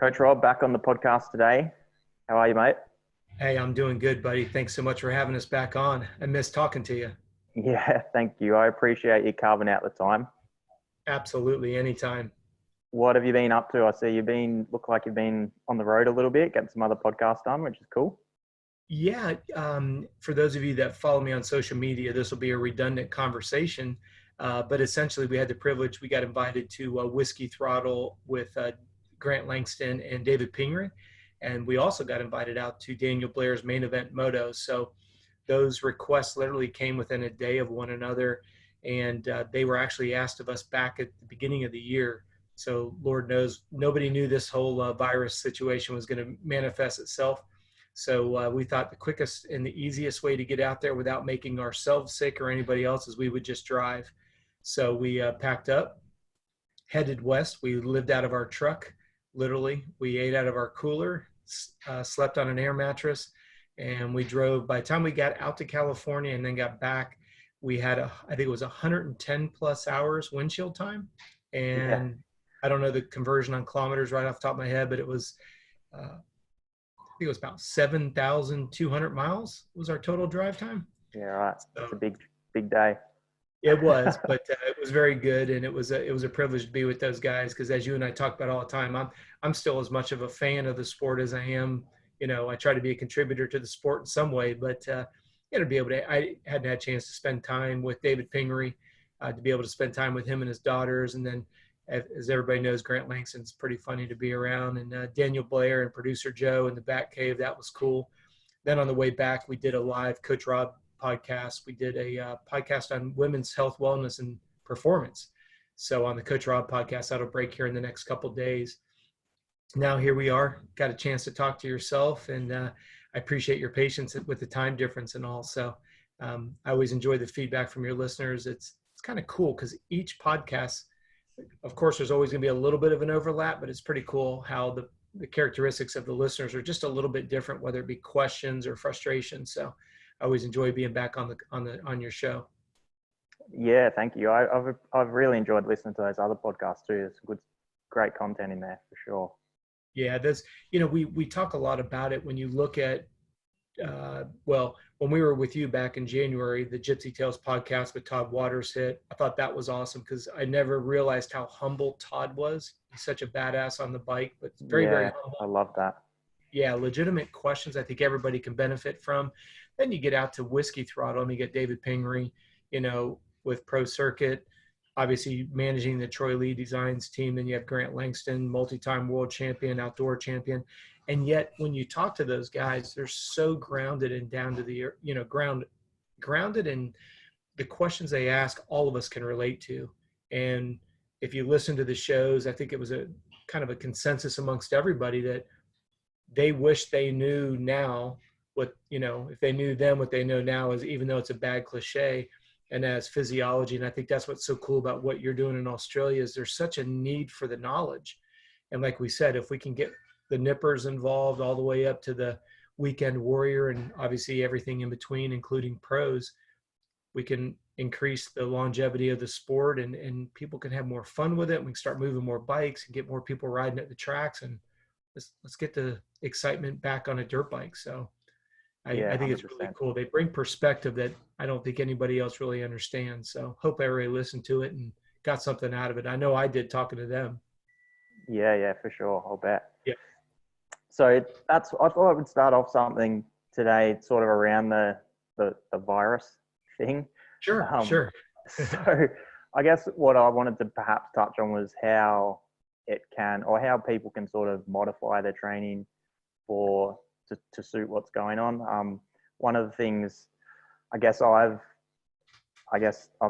Coach Robb, back on the podcast today. How are you, mate? Hey, I'm doing good, buddy. Thanks so much for having us back on. I miss talking to you. Yeah, thank you. I appreciate you carving out the time. Absolutely, anytime. What have you been up to? I see look like you've been on the road a little bit, getting some other podcasts done, which is cool. Yeah, for those of you that follow me on social media, this will be a redundant conversation. But essentially, we had the privilege, we got invited to Whiskey Throttle with Grant Langston and David Pingree. And we also got invited out to Daniel Blair's main event Moto. So those requests literally came within a day of one another. And they were actually asked of us back at the beginning of the year. So Lord knows, nobody knew this whole virus situation was going to manifest itself. So we thought the quickest and the easiest way to get out there without making ourselves sick or anybody else is we would just drive. So we packed up, headed west. We lived out of our truck, literally. We ate out of our cooler, slept on an air mattress, and we drove. By the time we got out to California and then got back, we had I think it was 110 plus hours windshield time. Yeah, And I don't know the conversion on kilometers right off the top of my head, but it was I think it was about 7,200 miles was our total drive time. yeah, right. So It's a big day. it was, but it was very good, and it was a privilege to be with those guys because, as you and I talk about all the time, I'm still as much of a fan of the sport as I am. You know, I try to be a contributor to the sport in some way, but to be able to, I hadn't had a chance to spend time with David Pingree, to be able to spend time with him and his daughters, and then as everybody knows, Grant Langston's pretty funny to be around, and Daniel Blair and producer Joe in the back cave, that was cool. Then on the way back, we did a live Coach Robb podcast. We did a podcast on women's health, wellness, and performance. So on the Coach Robb podcast, that'll break here in the next couple of days. Now here we are, got a chance to talk to yourself, and I appreciate your patience with the time difference and all. So I always enjoy the feedback from your listeners. It's kind of cool because each podcast, of course, there's always going to be a little bit of an overlap, but it's pretty cool how the characteristics of the listeners are just a little bit different, whether it be questions or frustrations. So I always enjoy being back on your show. Yeah, thank you. I've really enjoyed listening to those other podcasts too. There's some great content in there for sure. Yeah, there's we talk a lot about it when you look at when we were with you back in January, the Gypsy Tales podcast with Todd Waters hit. I thought that was awesome because I never realized how humble Todd was. He's such a badass on the bike, but very, very Yeah, humble. I love that. Yeah, legitimate questions I think everybody can benefit from. Then you get out to Whiskey Throttle and you get David Pingree, with Pro Circuit, obviously managing the Troy Lee Designs team. Then you have Grant Langston, multi-time world champion, outdoor champion. And yet when you talk to those guys, they're so grounded and down to the, grounded in the questions they ask, all of us can relate to. And if you listen to the shows, I think it was a kind of a consensus amongst everybody that they wish they knew now what, if they knew then what they know now, is even though it's a bad cliche and as physiology. And I think that's what's so cool about what you're doing in Australia is there's such a need for the knowledge. And like we said, if we can get the nippers involved all the way up to the weekend warrior and obviously everything in between, including pros, we can increase the longevity of the sport and people can have more fun with it. We can start moving more bikes and get more people riding at the tracks, and let's get the excitement back on a dirt bike. So Yeah, I think it's really 100%. cool. They bring perspective that I don't think anybody else really understands. So hope everybody listened to it and got something out of it. I know I did talking to them. Yeah, for sure. I'll bet. Yeah. So I thought I would start off something today, sort of around the virus thing. Sure. So I guess what I wanted to perhaps touch on was how it can, or how people can sort of modify their training to suit what's going on. One of the things I guess I've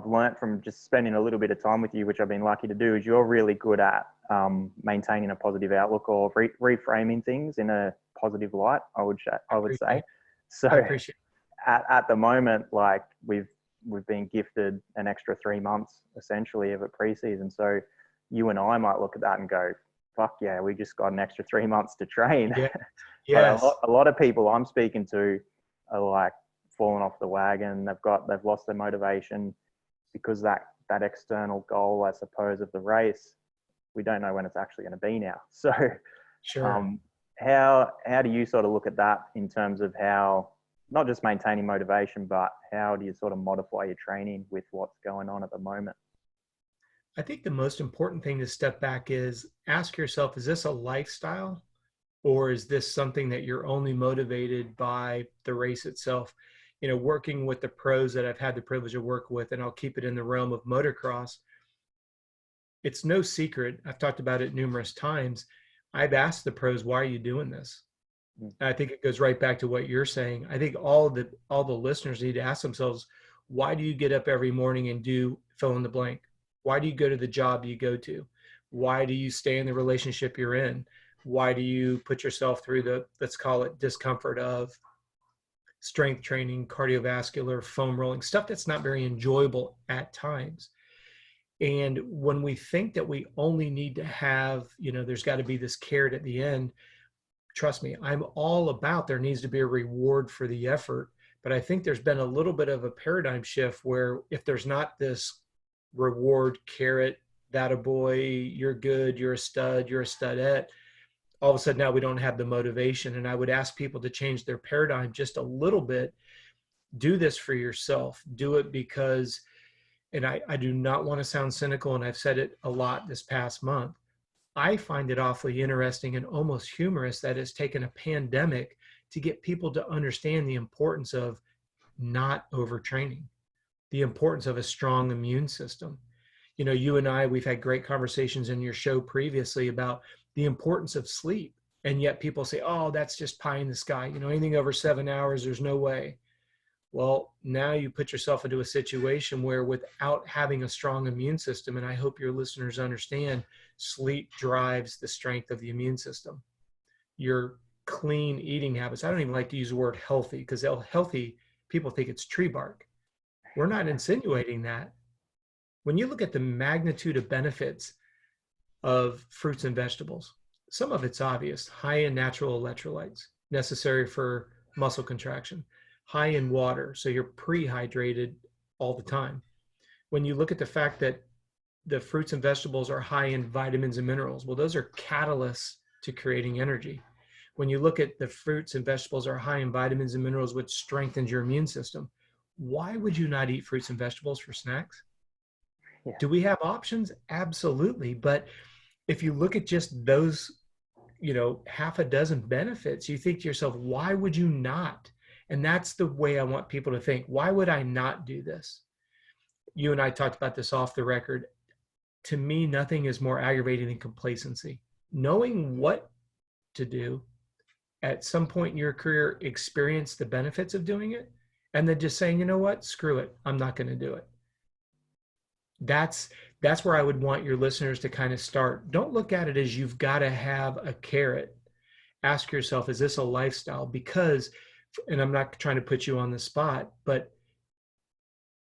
learned from just spending a little bit of time with you, which I've been lucky to do, is you're really good at maintaining a positive outlook or reframing things in a positive light. I would say. So I appreciate at the moment, like we've been gifted an extra 3 months essentially of a preseason. So you and I might look at that and go, fuck yeah, we just got an extra 3 months to train. Yeah. Yes. But a lot of people I'm speaking to are like falling off the wagon. They've lost their motivation because that external goal, I suppose, of the race, we don't know when it's actually going to be now. So Sure. Um, how do you sort of look at that in terms of how not just maintaining motivation, but how do you sort of modify your training with what's going on at the moment? I think the most important thing to step back is ask yourself, is this a lifestyle or is this something that you're only motivated by the race itself? You know, working with the pros that I've had the privilege of work with, and I'll keep it in the realm of motocross, it's no secret. I've talked about it numerous times. I've asked the pros, why are you doing this? Mm. And I think it goes right back to what you're saying. I think all the listeners need to ask themselves, why do you get up every morning and do fill in the blank? Why do you go to the job you go to? Why do you stay in the relationship you're in? Why do you put yourself through the, let's call it, discomfort of strength training, cardiovascular, foam rolling, stuff that's not very enjoyable at times? And when we think that we only need to have, you know, there's got to be this carrot at the end, trust me, I'm all about there needs to be a reward for the effort. But I think there's been a little bit of a paradigm shift where if there's not this reward carrot, that a boy, you're good, you're a stud, you're a studette, all of a sudden now we don't have the motivation. And I would ask people to change their paradigm just a little bit. Do this for yourself. Do it because, and I do not want to sound cynical, and I've said it a lot this past month, I find it awfully interesting and almost humorous that it's taken a pandemic to get people to understand the importance of not overtraining, the importance of a strong immune system. You know, you and I, we've had great conversations in your show previously about the importance of sleep. And yet people say, oh, that's just pie in the sky. You know, anything over 7 hours, there's no way. Well, now you put yourself into a situation where without having a strong immune system, and I hope your listeners understand, sleep drives the strength of the immune system. Your clean eating habits. I don't even like to use the word healthy because healthy, people think it's tree bark. We're not insinuating that. When you look at the magnitude of benefits of fruits and vegetables, some of it's obvious, high in natural electrolytes necessary for muscle contraction, high in water, so you're pre-hydrated all the time. When you look at the fact that the fruits and vegetables are high in vitamins and minerals, well, those are catalysts to creating energy. When you look at the fruits and vegetables are high in vitamins and minerals, which strengthens your immune system, why would you not eat fruits and vegetables for snacks? Yeah. Do we have options? Absolutely. But if you look at just those, you know, half a dozen benefits, you think to yourself, why would you not? And that's the way I want people to think. Why would I not do this? You and I talked about this off the record. To me, nothing is more aggravating than complacency. Knowing what to do at some point in your career, experience the benefits of doing it, and then just saying, you know what, screw it, I'm not going to do it. That's where I would want your listeners to kind of start. Don't look at it as you've got to have a carrot. Ask yourself, is this a lifestyle? Because, and I'm not trying to put you on the spot, but,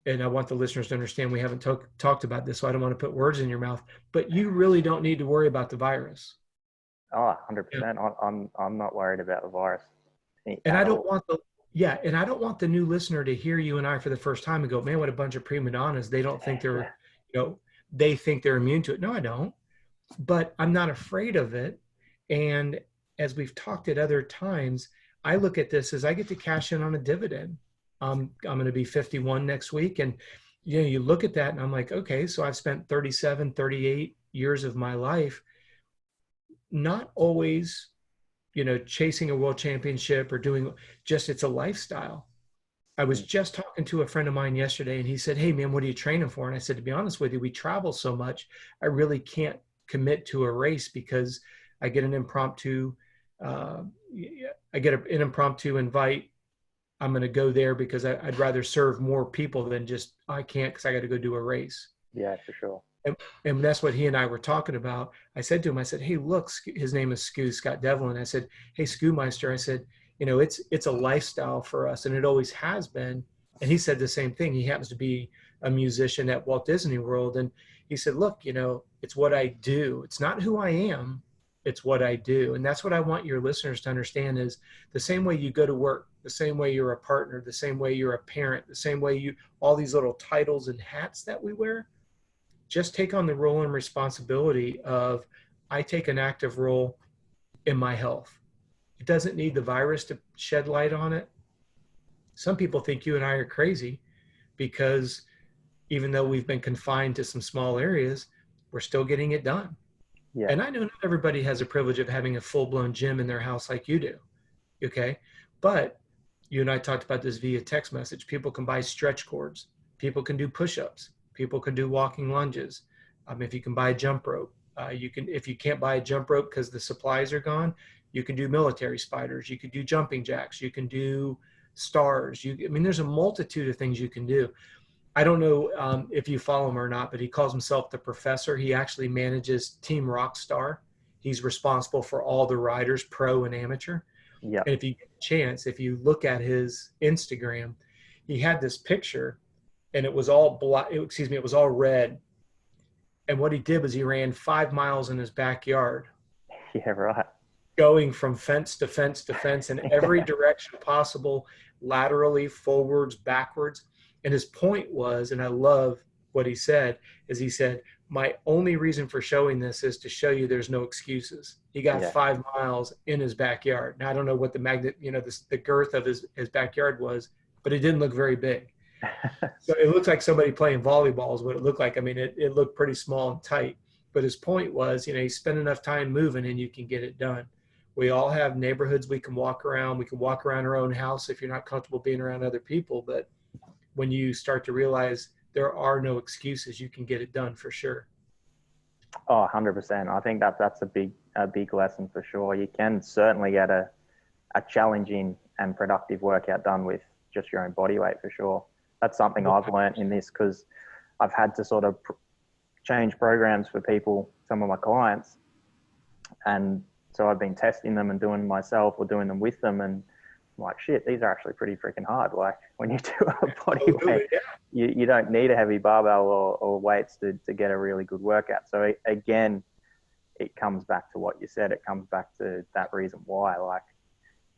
and I want the listeners to understand we haven't talked about this, so I don't want to put words in your mouth, but you really don't need to worry about the virus. Oh, 100%. I'm not worried about the virus And I at don't all. want and I don't want the new listener to hear you and I for the first time and go, man, what a bunch of prima donnas. They don't think Yeah. they're, you know, they think they're immune to it. No, I don't. But I'm not afraid of it. And as we've talked at other times, I look at this as I get to cash in on a dividend. I'm going to be 51 next week. And, you know, you look at that and I'm like, okay, so I've spent 37, 38 years of my life, not always, you know, chasing a world championship or doing just, it's a lifestyle. I was just talking to a friend of mine yesterday and he said, hey man, what are you training for? And I said, to be honest with you, we travel so much, I really can't commit to a race because I get an impromptu, an impromptu invite. I'm going to go there because I'd rather serve more people than just, I can't because I got to go do a race. Yeah, for sure. And that's what he and I were talking about. I said to him, I said, hey, look, his name is Scott Devlin. I said, hey, Schoolmeister, I said, you know, it's a lifestyle for us and it always has been. And he said the same thing. He happens to be a musician at Walt Disney World. And he said, look, you know, it's what I do. It's not who I am. It's what I do. And that's what I want your listeners to understand is the same way you go to work, the same way you're a partner, the same way you're a parent, the same way you, all these little titles and hats that we wear, just take on the role and responsibility of, I take an active role in my health. It doesn't need the virus to shed light on it. Some people think you and I are crazy because even though we've been confined to some small areas, we're still getting it done. Yeah. And I know not everybody has the privilege of having a full-blown gym in their house like you do. Okay. But you and I talked about this via text message. People can buy stretch cords. People can do push-ups. People can do walking lunges. If you can buy a jump rope, you can, if you can't buy a jump rope because the supplies are gone, you can do military spiders. You could do jumping jacks. You can do stars. There's a multitude of things you can do. I don't know if you follow him or not, but he calls himself the professor. He actually manages Team Rockstar. He's responsible for all the riders, pro and amateur. Yeah. And if you get a chance, if you look at his Instagram, he had this picture and it was all it was all red. And what he did was he ran 5 miles in his backyard. Yeah, right. Going from fence to fence to fence in every direction possible, laterally, forwards, backwards. And his point was, and I love what he said, is he said, my only reason for showing this is to show you there's no excuses. He got 5 miles in his backyard. Now, I don't know what the girth of his backyard was, but it didn't look very big. So it looks like somebody playing volleyball is what it looked like. It looked pretty small and tight. But his point was, you spend enough time moving and you can get it done. We all have neighborhoods we can walk around. We can walk around our own house if you're not comfortable being around other people. But when you start to realize there are no excuses, you can get it done for sure. Oh, 100%. I think that's a big lesson for sure. You can certainly get a challenging and productive workout done with just your own body weight for sure. That's something I've learned in this because I've had to sort of change programs for people, some of my clients. And so I've been testing them and doing them myself or doing them with them. And I'm like, shit, these are actually pretty freaking hard. Like when you do a body weight, you don't need a heavy barbell or weights to get a really good workout. So again, it comes back to what you said. It comes back to that reason why. Like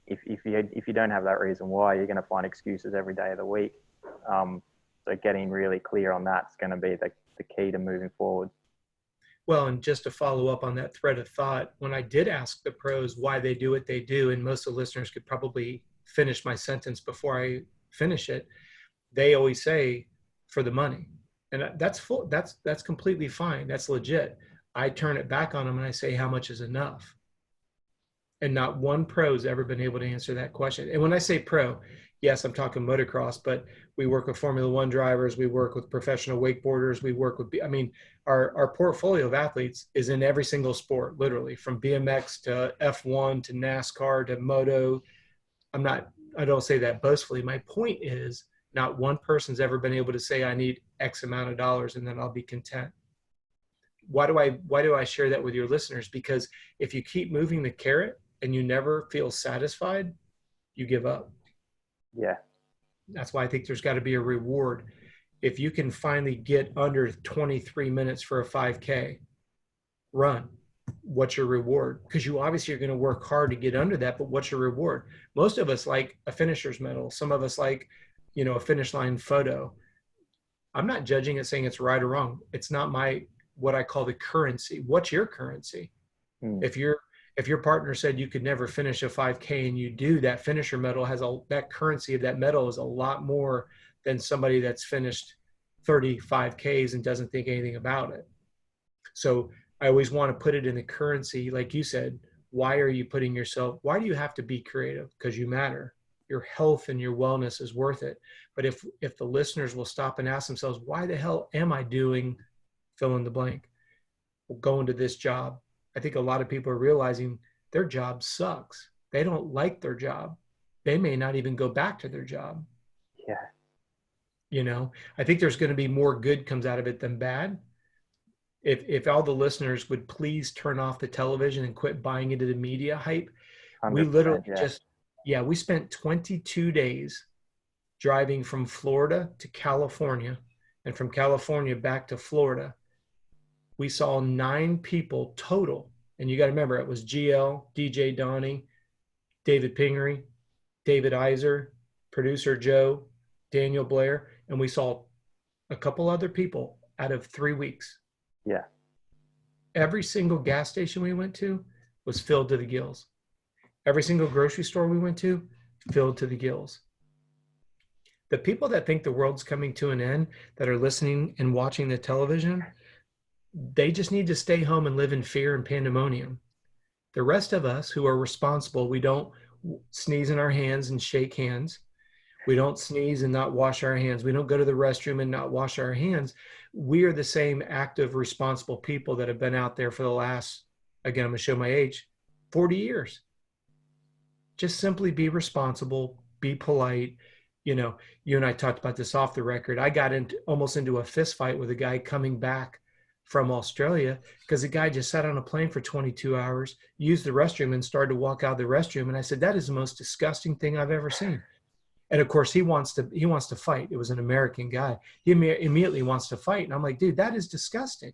if you don't have that reason why, you're going to find excuses every day of the week. So getting really clear on that's going to be the key to moving forward. Well, and just to follow up on that thread of thought, when I did ask the pros why they do what they do, and most of the listeners could probably finish my sentence before I finish it, they always say for the money. And that's completely fine. That's legit. I turn it back on them and I say, how much is enough? And not one pro's ever been able to answer that question. And when I say pro, yes, I'm talking motocross, but we work with Formula One drivers. We work with professional wakeboarders. We work with, our portfolio of athletes is in every single sport, literally from BMX to F1 to NASCAR to Moto. I don't say that boastfully. My point is not one person's ever been able to say, I need X amount of dollars and then I'll be content. Why do I share that with your listeners? Because if you keep moving the carrot and you never feel satisfied, you give up. Yeah. That's why I think there's got to be a reward. If you can finally get under 23 minutes for a 5K run, what's your reward? Because you obviously are going to work hard to get under that, but what's your reward? Most of us like a finisher's medal. Some of us like, a finish line photo. I'm not judging it, saying it's right or wrong. It's not what I call the currency. What's your currency? If your partner said you could never finish a 5K and you do, that finisher medal that currency of that medal is a lot more than somebody that's finished 35Ks and doesn't think anything about it. So I always want to put it in the currency. Like you said, why do you have to be creative? Because you matter. Your health and your wellness is worth it. But if the listeners will stop and ask themselves, why the hell am I doing fill in the blank? Going to this job. I think a lot of people are realizing their job sucks. They don't like their job. They may not even go back to their job. Yeah. I think there's going to be more good comes out of it than bad. If all the listeners would please turn off the television and quit buying into the media hype, we literally we spent 22 days driving from Florida to California and from California back to Florida. We saw 9 people total. And you got to remember, it was GL, DJ Donnie, David Pingery, David Iser, producer Joe, Daniel Blair, and we saw a couple other people out of 3 weeks. Yeah. Every single gas station we went to, was filled to the gills. Every single grocery store we went to, filled to the gills. The people that think the world's coming to an end, that are listening and watching the television, they just need to stay home and live in fear and pandemonium. The rest of us who are responsible, we don't sneeze in our hands and shake hands. We don't sneeze and not wash our hands. We don't go to the restroom and not wash our hands. We are the same active, responsible people that have been out there for the last, again, I'm going to show my age, 40 years. Just simply be responsible, be polite. You know, you and I talked about this off the record. I got almost into a fist fight with a guy coming back from Australia because the guy just sat on a plane for 22 hours, used the restroom, and started to walk out of the restroom. And I said, that is the most disgusting thing I've ever seen. And of course, he wants to fight. It was an American guy. He immediately wants to fight. And I'm like, dude, that is disgusting.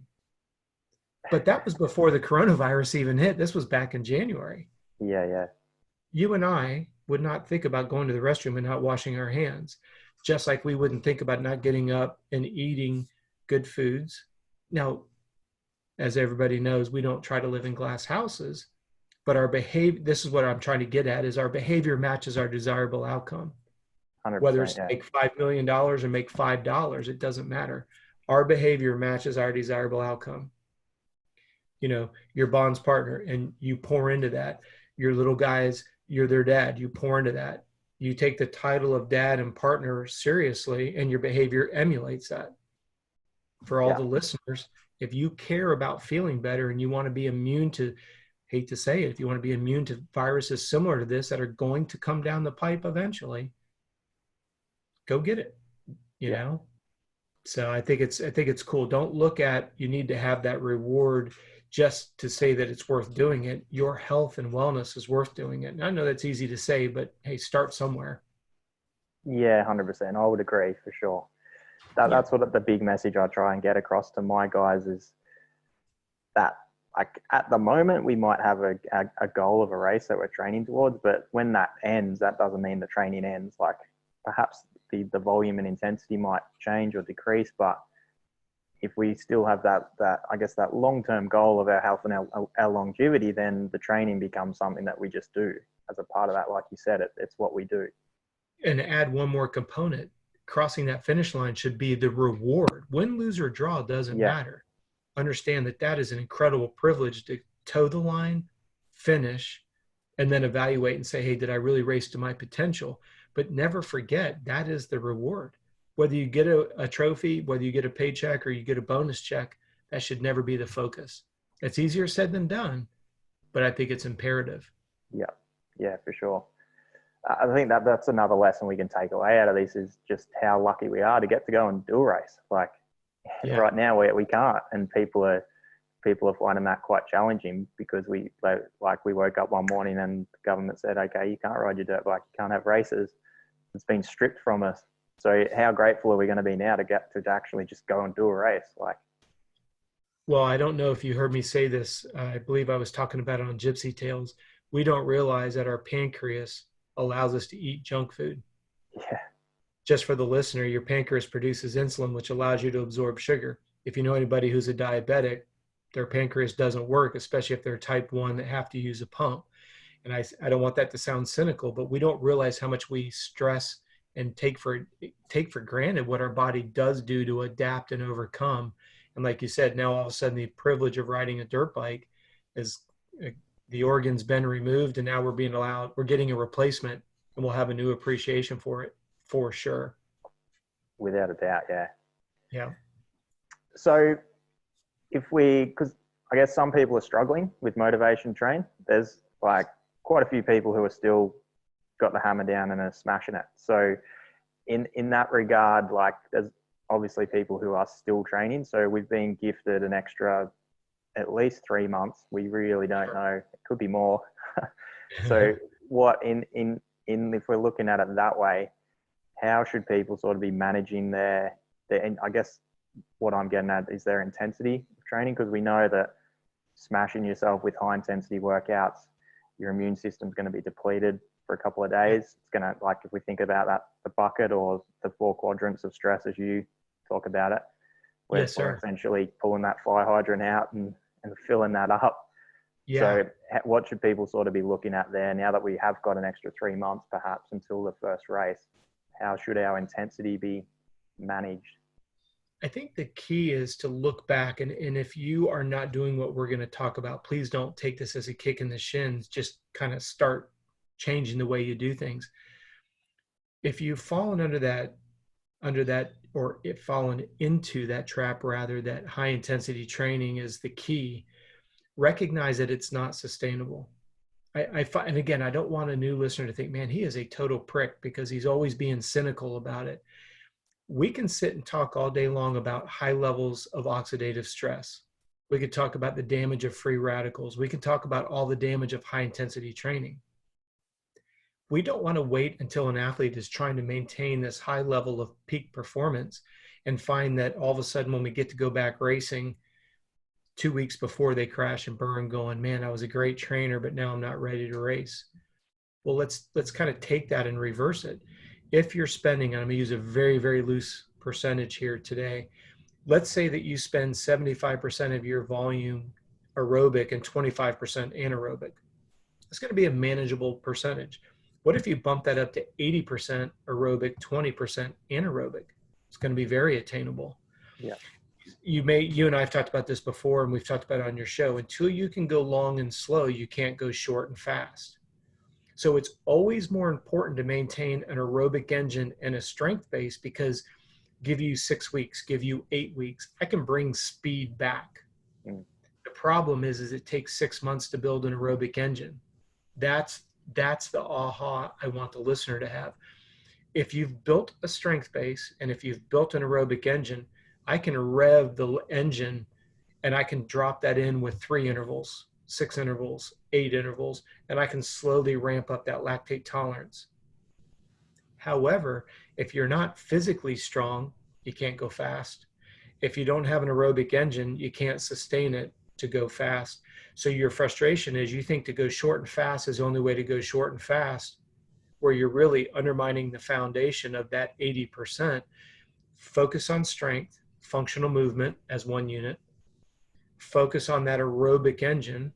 But that was before the coronavirus even hit. This was back in January. Yeah. You and I would not think about going to the restroom and not washing our hands, just like we wouldn't think about not getting up and eating good foods. Now, as everybody knows, we don't try to live in glass houses, but our behavior, this is what I'm trying to get at, is our behavior matches our desirable outcome. Whether it's yeah. make $5 million or make $5, it doesn't matter. Our behavior matches our desirable outcome. You know, your bond's partner, and you pour into that. Your little guys, you're their dad, you pour into that. You take the title of dad and partner seriously, and your behavior emulates that. For all the listeners, if you care about feeling better and you want to be immune to, hate to say it, if you want to be immune to viruses similar to this that are going to come down the pipe eventually, go get it, you know? So I think it's cool. Don't look at, you need to have that reward just to say that it's worth doing it. Your health and wellness is worth doing it. And I know that's easy to say, but hey, start somewhere. Yeah, 100%. I would agree for sure. That's what the big message I try and get across to my guys is that, like, at the moment we might have a goal of a race that we're training towards, but when that ends, that doesn't mean the training ends. Like, perhaps the volume and intensity might change or decrease, but if we still have that I guess that long-term goal of our health and our longevity, then the training becomes something that we just do as a part of that. Like you said, it's what we do. And add one more component. Crossing that finish line should be the reward. Win, lose, or draw doesn't matter. Understand that is an incredible privilege to toe the line, finish, and then evaluate and say, hey, did I really race to my potential? But never forget, that is the reward. Whether you get a trophy, whether you get a paycheck or you get a bonus check, that should never be the focus. It's easier said than done, but I think it's imperative. Yeah, for sure. I think that's another lesson we can take away out of this is just how lucky we are to get to go and do a race. Like right now we can't, and people are finding that quite challenging because we woke up one morning and the government said, okay, you can't ride your dirt bike, you can't have races. It's been stripped from us. So how grateful are we going to be now to get to actually just go and do a race? Well, I don't know if you heard me say this. I believe I was talking about it on Gypsy Tales. We don't realize that our pancreas allows us to eat junk food. Yeah. Just for the listener, your pancreas produces insulin, which allows you to absorb sugar. If you know anybody who's a diabetic, their pancreas doesn't work, especially if they're type 1 that have to use a pump. And I don't want that to sound cynical, but we don't realize how much we stress and take for granted what our body does do to adapt and overcome. And like you said, now all of a sudden the privilege of riding a dirt bike is, the organ's been removed, and now we're getting a replacement, and we'll have a new appreciation for it, for sure. Without a doubt, yeah. Yeah. So because I guess some people are struggling with motivation train, there's like quite a few people who are still got the hammer down and are smashing it. So in that regard, like there's obviously people who are still training. So we've been gifted an extra at least 3 months. We really don't know. It could be more. So what if we're looking at it that way, how should people sort of be managing their and I guess what I'm getting at is their intensity of training, because we know that smashing yourself with high intensity workouts, your immune system's going to be depleted for a couple of days. It's going to, like, if we think about that, the bucket or the 4 quadrants of stress, as you talk about it, we're essentially pulling that fire hydrant out and filling that up. Yeah. So what should people sort of be looking at there now that we have got an extra 3 months perhaps until the first race? How should our intensity be managed? I think the key is to look back, and if you are not doing what we're going to talk about, please don't take this as a kick in the shins. Just kind of start changing the way you do things. If you've fallen under that, or it fallen into that trap, rather, that high intensity training is the key, recognize that it's not sustainable. And again, I don't want a new listener to think, man, he is a total prick because he's always being cynical about it. We can sit and talk all day long about high levels of oxidative stress. We could talk about the damage of free radicals. We can talk about all the damage of high intensity training. We don't want to wait until an athlete is trying to maintain this high level of peak performance and find that all of a sudden when we get to go back racing 2 weeks before they crash and burn going, man, I was a great trainer, but now I'm not ready to race. Well, let's kind of take that and reverse it. If you're spending, and I'm going to use a very, very loose percentage here today, let's say that you spend 75% of your volume aerobic and 25% anaerobic. It's going to be a manageable percentage. What if you bump that up to 80% aerobic, 20% anaerobic? It's going to be very attainable. Yeah. You and I have talked about this before, and we've talked about it on your show. Until you can go long and slow, you can't go short and fast. So it's always more important to maintain an aerobic engine and a strength base, because give you 6 weeks, give you 8 weeks, I can bring speed back. The problem is it takes 6 months to build an aerobic engine. That's the aha I want the listener to have. If you've built a strength base and if you've built an aerobic engine, I can rev the engine and I can drop that in with 3 intervals, 6 intervals, 8 intervals, and I can slowly ramp up that lactate tolerance. However, if you're not physically strong, you can't go fast. If you don't have an aerobic engine, you can't sustain it to go fast. So your frustration is you think to go short and fast is the only way to go short and fast, where you're really undermining the foundation of that 80%. Focus on strength, functional movement as one unit. Focus on that aerobic engine,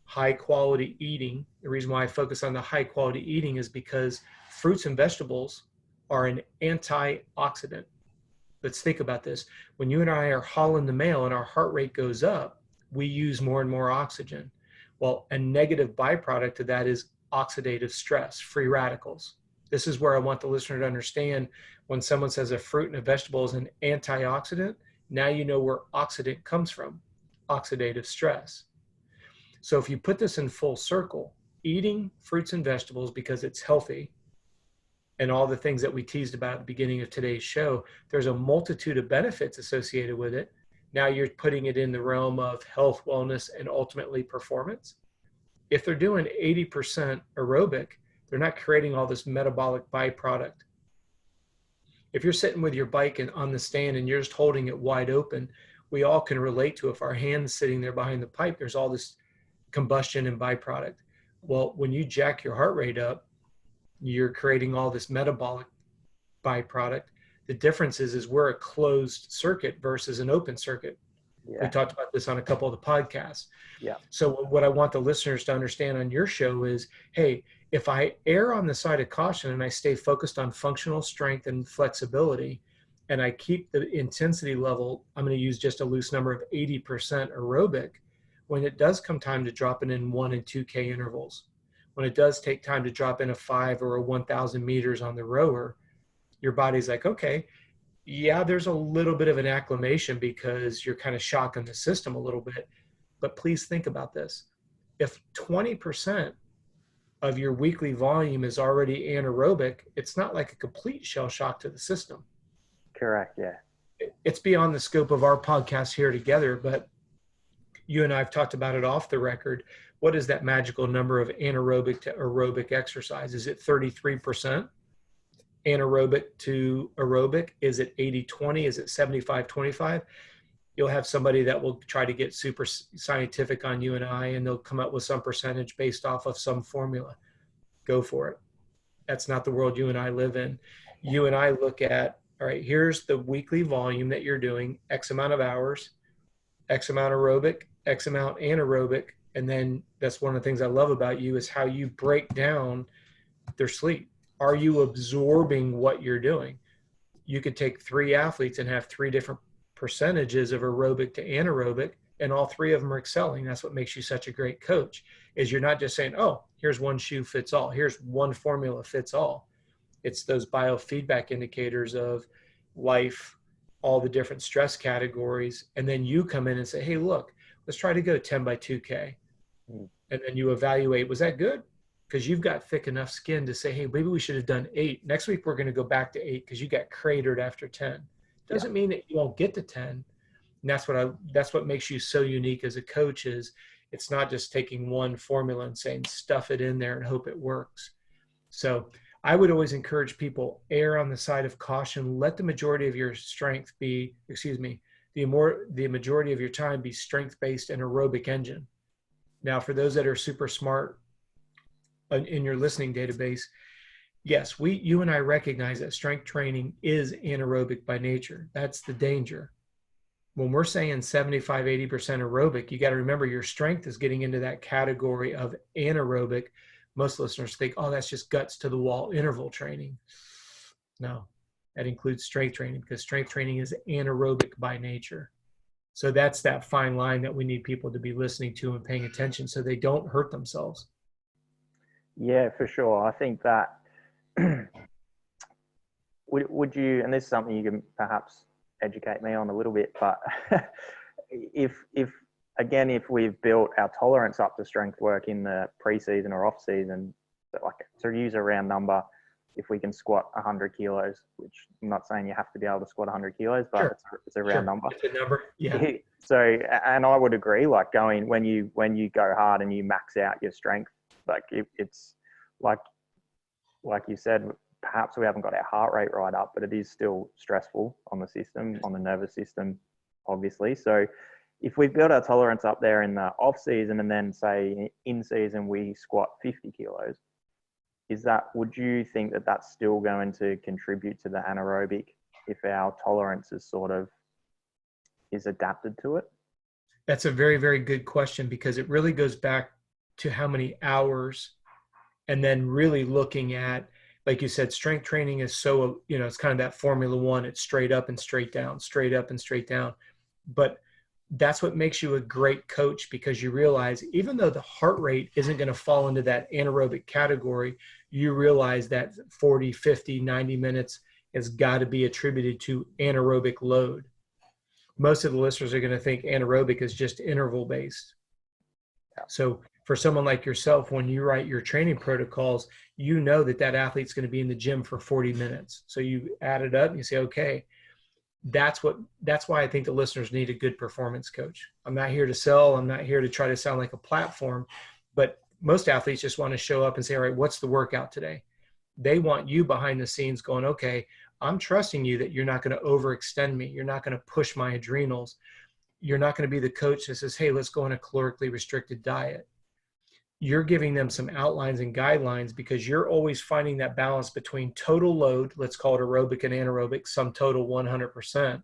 high quality eating. The reason why I focus on the high quality eating is because fruits and vegetables are an antioxidant. Let's think about this. When you and I are hauling the mail and our heart rate goes up, we use more and more oxygen. Well, a negative byproduct of that is oxidative stress, free radicals. This is where I want the listener to understand when someone says a fruit and a vegetable is an antioxidant, now you know where oxidant comes from, oxidative stress. So if you put this in full circle, eating fruits and vegetables because it's healthy, and all the things that we teased about at the beginning of today's show, there's a multitude of benefits associated with it. Now you're putting it in the realm of health, wellness, and ultimately performance. If they're doing 80% aerobic, they're not creating all this metabolic byproduct. If you're sitting with your bike and on the stand and you're just holding it wide open, we all can relate to if our hand's sitting there behind the pipe, there's all this combustion and byproduct. Well, when you jack your heart rate up, you're creating all this metabolic byproduct. The difference is we're a closed circuit versus an open circuit. Yeah. We talked about this on a couple of the podcasts. Yeah. So what I want the listeners to understand on your show is, hey, if I err on the side of caution and I stay focused on functional strength and flexibility, and I keep the intensity level, I'm going to use just a loose number of 80% aerobic, when it does come time to drop it in 1 and 2K intervals, when it does take time to drop in a 5 or a 1,000 meters on the rower, your body's like, okay, yeah, there's a little bit of an acclimation because you're kind of shocking the system a little bit. But please think about this. If 20% of your weekly volume is already anaerobic, it's not like a complete shell shock to the system. Correct, yeah. It's beyond the scope of our podcast here together, but you and I have talked about it off the record. What is that magical number of anaerobic to aerobic exercise? Is it 33%? Anaerobic to aerobic? Is it 80-20? Is it 75-25? You'll have somebody that will try to get super scientific on you and I, and they'll come up with some percentage based off of some formula. Go for it. That's not the world you and I live in. You and I look at, all right, here's the weekly volume that you're doing, X amount of hours, X amount aerobic, X amount anaerobic, And then that's one of the things I love about you is how you break down their sleep. Are you absorbing what you're doing? You could take 3 athletes and have 3 different percentages of aerobic to anaerobic, and all 3 of them are excelling. That's what makes you such a great coach, is you're not just saying, oh, here's one shoe fits all. Here's one formula fits all. It's those biofeedback indicators of life, all the different stress categories. And then you come in and say, hey, look, let's try to go 10 by 2K. And then you evaluate, was that good? Because you've got thick enough skin to say, hey, maybe we should have done 8. Next week, we're going to go back to 8 because you got cratered after 10. Doesn't mean that you won't get to 10. And that's what makes you so unique as a coach is it's not just taking one formula and saying stuff it in there and hope it works. So I would always encourage people, err on the side of caution. Let the majority of your strength be, the majority of your time be strength-based and aerobic engine. Now, for those that are super smart in your listening database, yes, you and I recognize that strength training is anaerobic by nature. That's the danger. When we're saying 75, 80% aerobic, you got to remember your strength is getting into that category of anaerobic. Most listeners think, oh, that's just guts to the wall interval training. No, that includes strength training because strength training is anaerobic by nature. So that's that fine line that we need people to be listening to and paying attention so they don't hurt themselves. Yeah, for sure. I think that would you, and this is something you can perhaps educate me on a little bit, but if we've built our tolerance up to strength work in the pre-season or off-season, like to use a round number, if we can squat 100 kilos, which I'm not saying you have to be able to squat 100 kilos, but sure. it's a round number. It's a number, yeah. So, and I would agree, like going, when you go hard and you max out your strength, like it's like you said, perhaps we haven't got our heart rate right up, but it is still stressful on the system, on the nervous system, obviously. So if we've built our tolerance up there in the off season and then say in season we squat 50 kilos, would you think that that's still going to contribute to the anaerobic if our tolerance is adapted to it? That's a very, very good question because it really goes back to how many hours and then really looking at, like you said, strength training is so, it's kind of that Formula One, it's straight up and straight down, straight up and straight down. But that's what makes you a great coach because you realize even though the heart rate isn't going to fall into that anaerobic category, you realize that 40, 50, 90 minutes has got to be attributed to anaerobic load. Most of the listeners are going to think anaerobic is just interval based. So for someone like yourself, when you write your training protocols, you know that athlete's going to be in the gym for 40 minutes. So you add it up and you say, okay, that's why I think the listeners need a good performance coach. I'm not here to sell. I'm not here to try to sound like a platform, but most athletes just want to show up and say, all right, what's the workout today? They want you behind the scenes going, okay, I'm trusting you that you're not going to overextend me. You're not going to push my adrenals. You're not going to be the coach that says, hey, let's go on a calorically restricted diet. You're giving them some outlines and guidelines because you're always finding that balance between total load, let's call it aerobic and anaerobic, sum total 100%,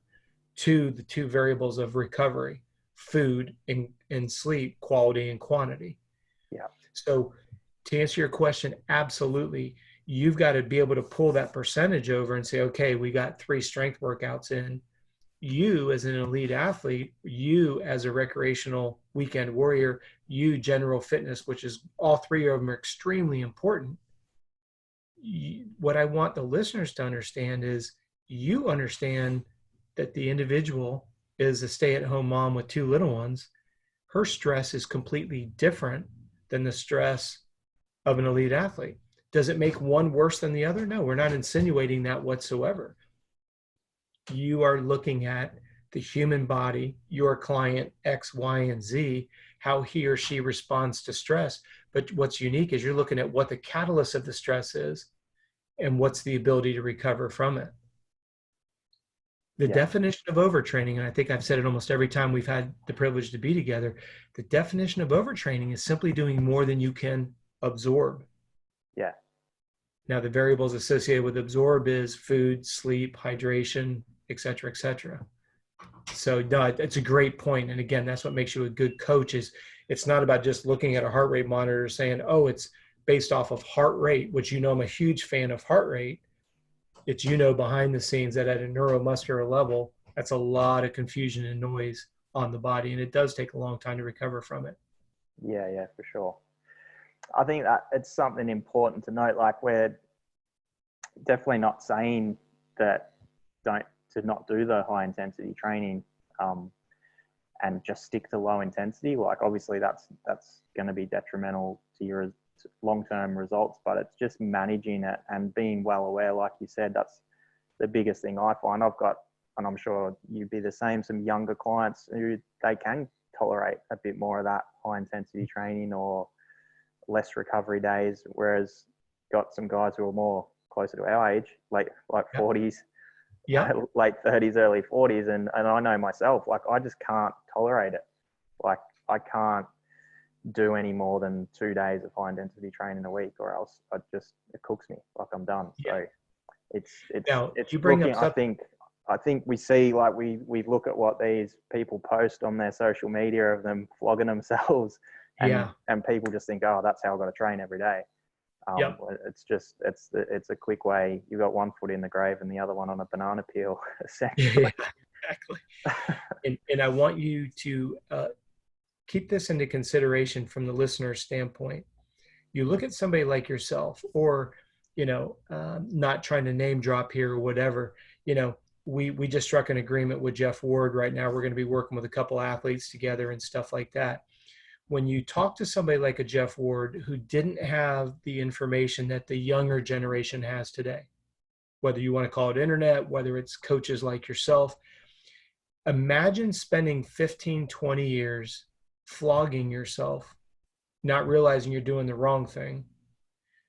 to the 2 variables of recovery, food and sleep, quality and quantity. Yeah. So to answer your question, absolutely. You've got to be able to pull that percentage over and say, okay, we got 3 strength workouts in. You as an elite athlete, you as a recreational weekend warrior, you general fitness, which is all 3 of them are extremely important. What I want the listeners to understand is you understand that the individual is a stay-at-home mom with 2 little ones. Her stress is completely different than the stress of an elite athlete. Does it make one worse than the other? No, we're not insinuating that whatsoever. You are looking at the human body, your client X, Y, and Z, how he or she responds to stress. But what's unique is you're looking at what the catalyst of the stress is and what's the ability to recover from it. The definition of overtraining, and I think I've said it almost every time we've had the privilege to be together, the definition of overtraining is simply doing more than you can absorb. Yeah. Now, the variables associated with absorb is food, sleep, hydration, et cetera, et cetera. So no, it's a great point. And again, that's what makes you a good coach is It's not about just looking at a heart rate monitor saying, oh, it's based off of heart rate, which, you know, I'm a huge fan of heart rate. It's, you know, behind the scenes that at a neuromuscular level, that's a lot of confusion and noise on the body. And it does take a long time to recover from it. Yeah, yeah, for sure. I think that it's something important to note. Like, we're definitely not saying that to not do the high intensity training, and just stick to low intensity. Like, obviously that's going to be detrimental to your long-term results, but it's just managing it and being well aware. Like you said, that's the biggest thing I find. I've got, and I'm sure you'd be the same, some younger clients who they can tolerate a bit more of that high intensity training or less recovery days, whereas got some guys who are more closer to our age, like 40s, late 30s, early 40s. And I know myself, like, I just can't tolerate it. Like, I can't do any more than 2 days of high intensity training a week, or else it cooks me. Like, I'm done. So it's you bring looking, up I think we see, like, we look at what these people post on their social media of them flogging themselves, and people just think, oh, that's how I've got to train every day. It's just, it's a quick way. You've got one foot in the grave and the other one on a banana peel, essentially. Exactly. And I want you to keep this into consideration from the listener's standpoint. You look at somebody like yourself, or, you know, not trying to name drop here or whatever, you know, we just struck an agreement with Jeff Ward right now. We're going to be working with a couple athletes together and stuff like that. When you talk to somebody like a Jeff Ward who didn't have the information that the younger generation has today, whether you want to call it internet, whether it's coaches like yourself, imagine spending 15, 20 years flogging yourself, not realizing you're doing the wrong thing.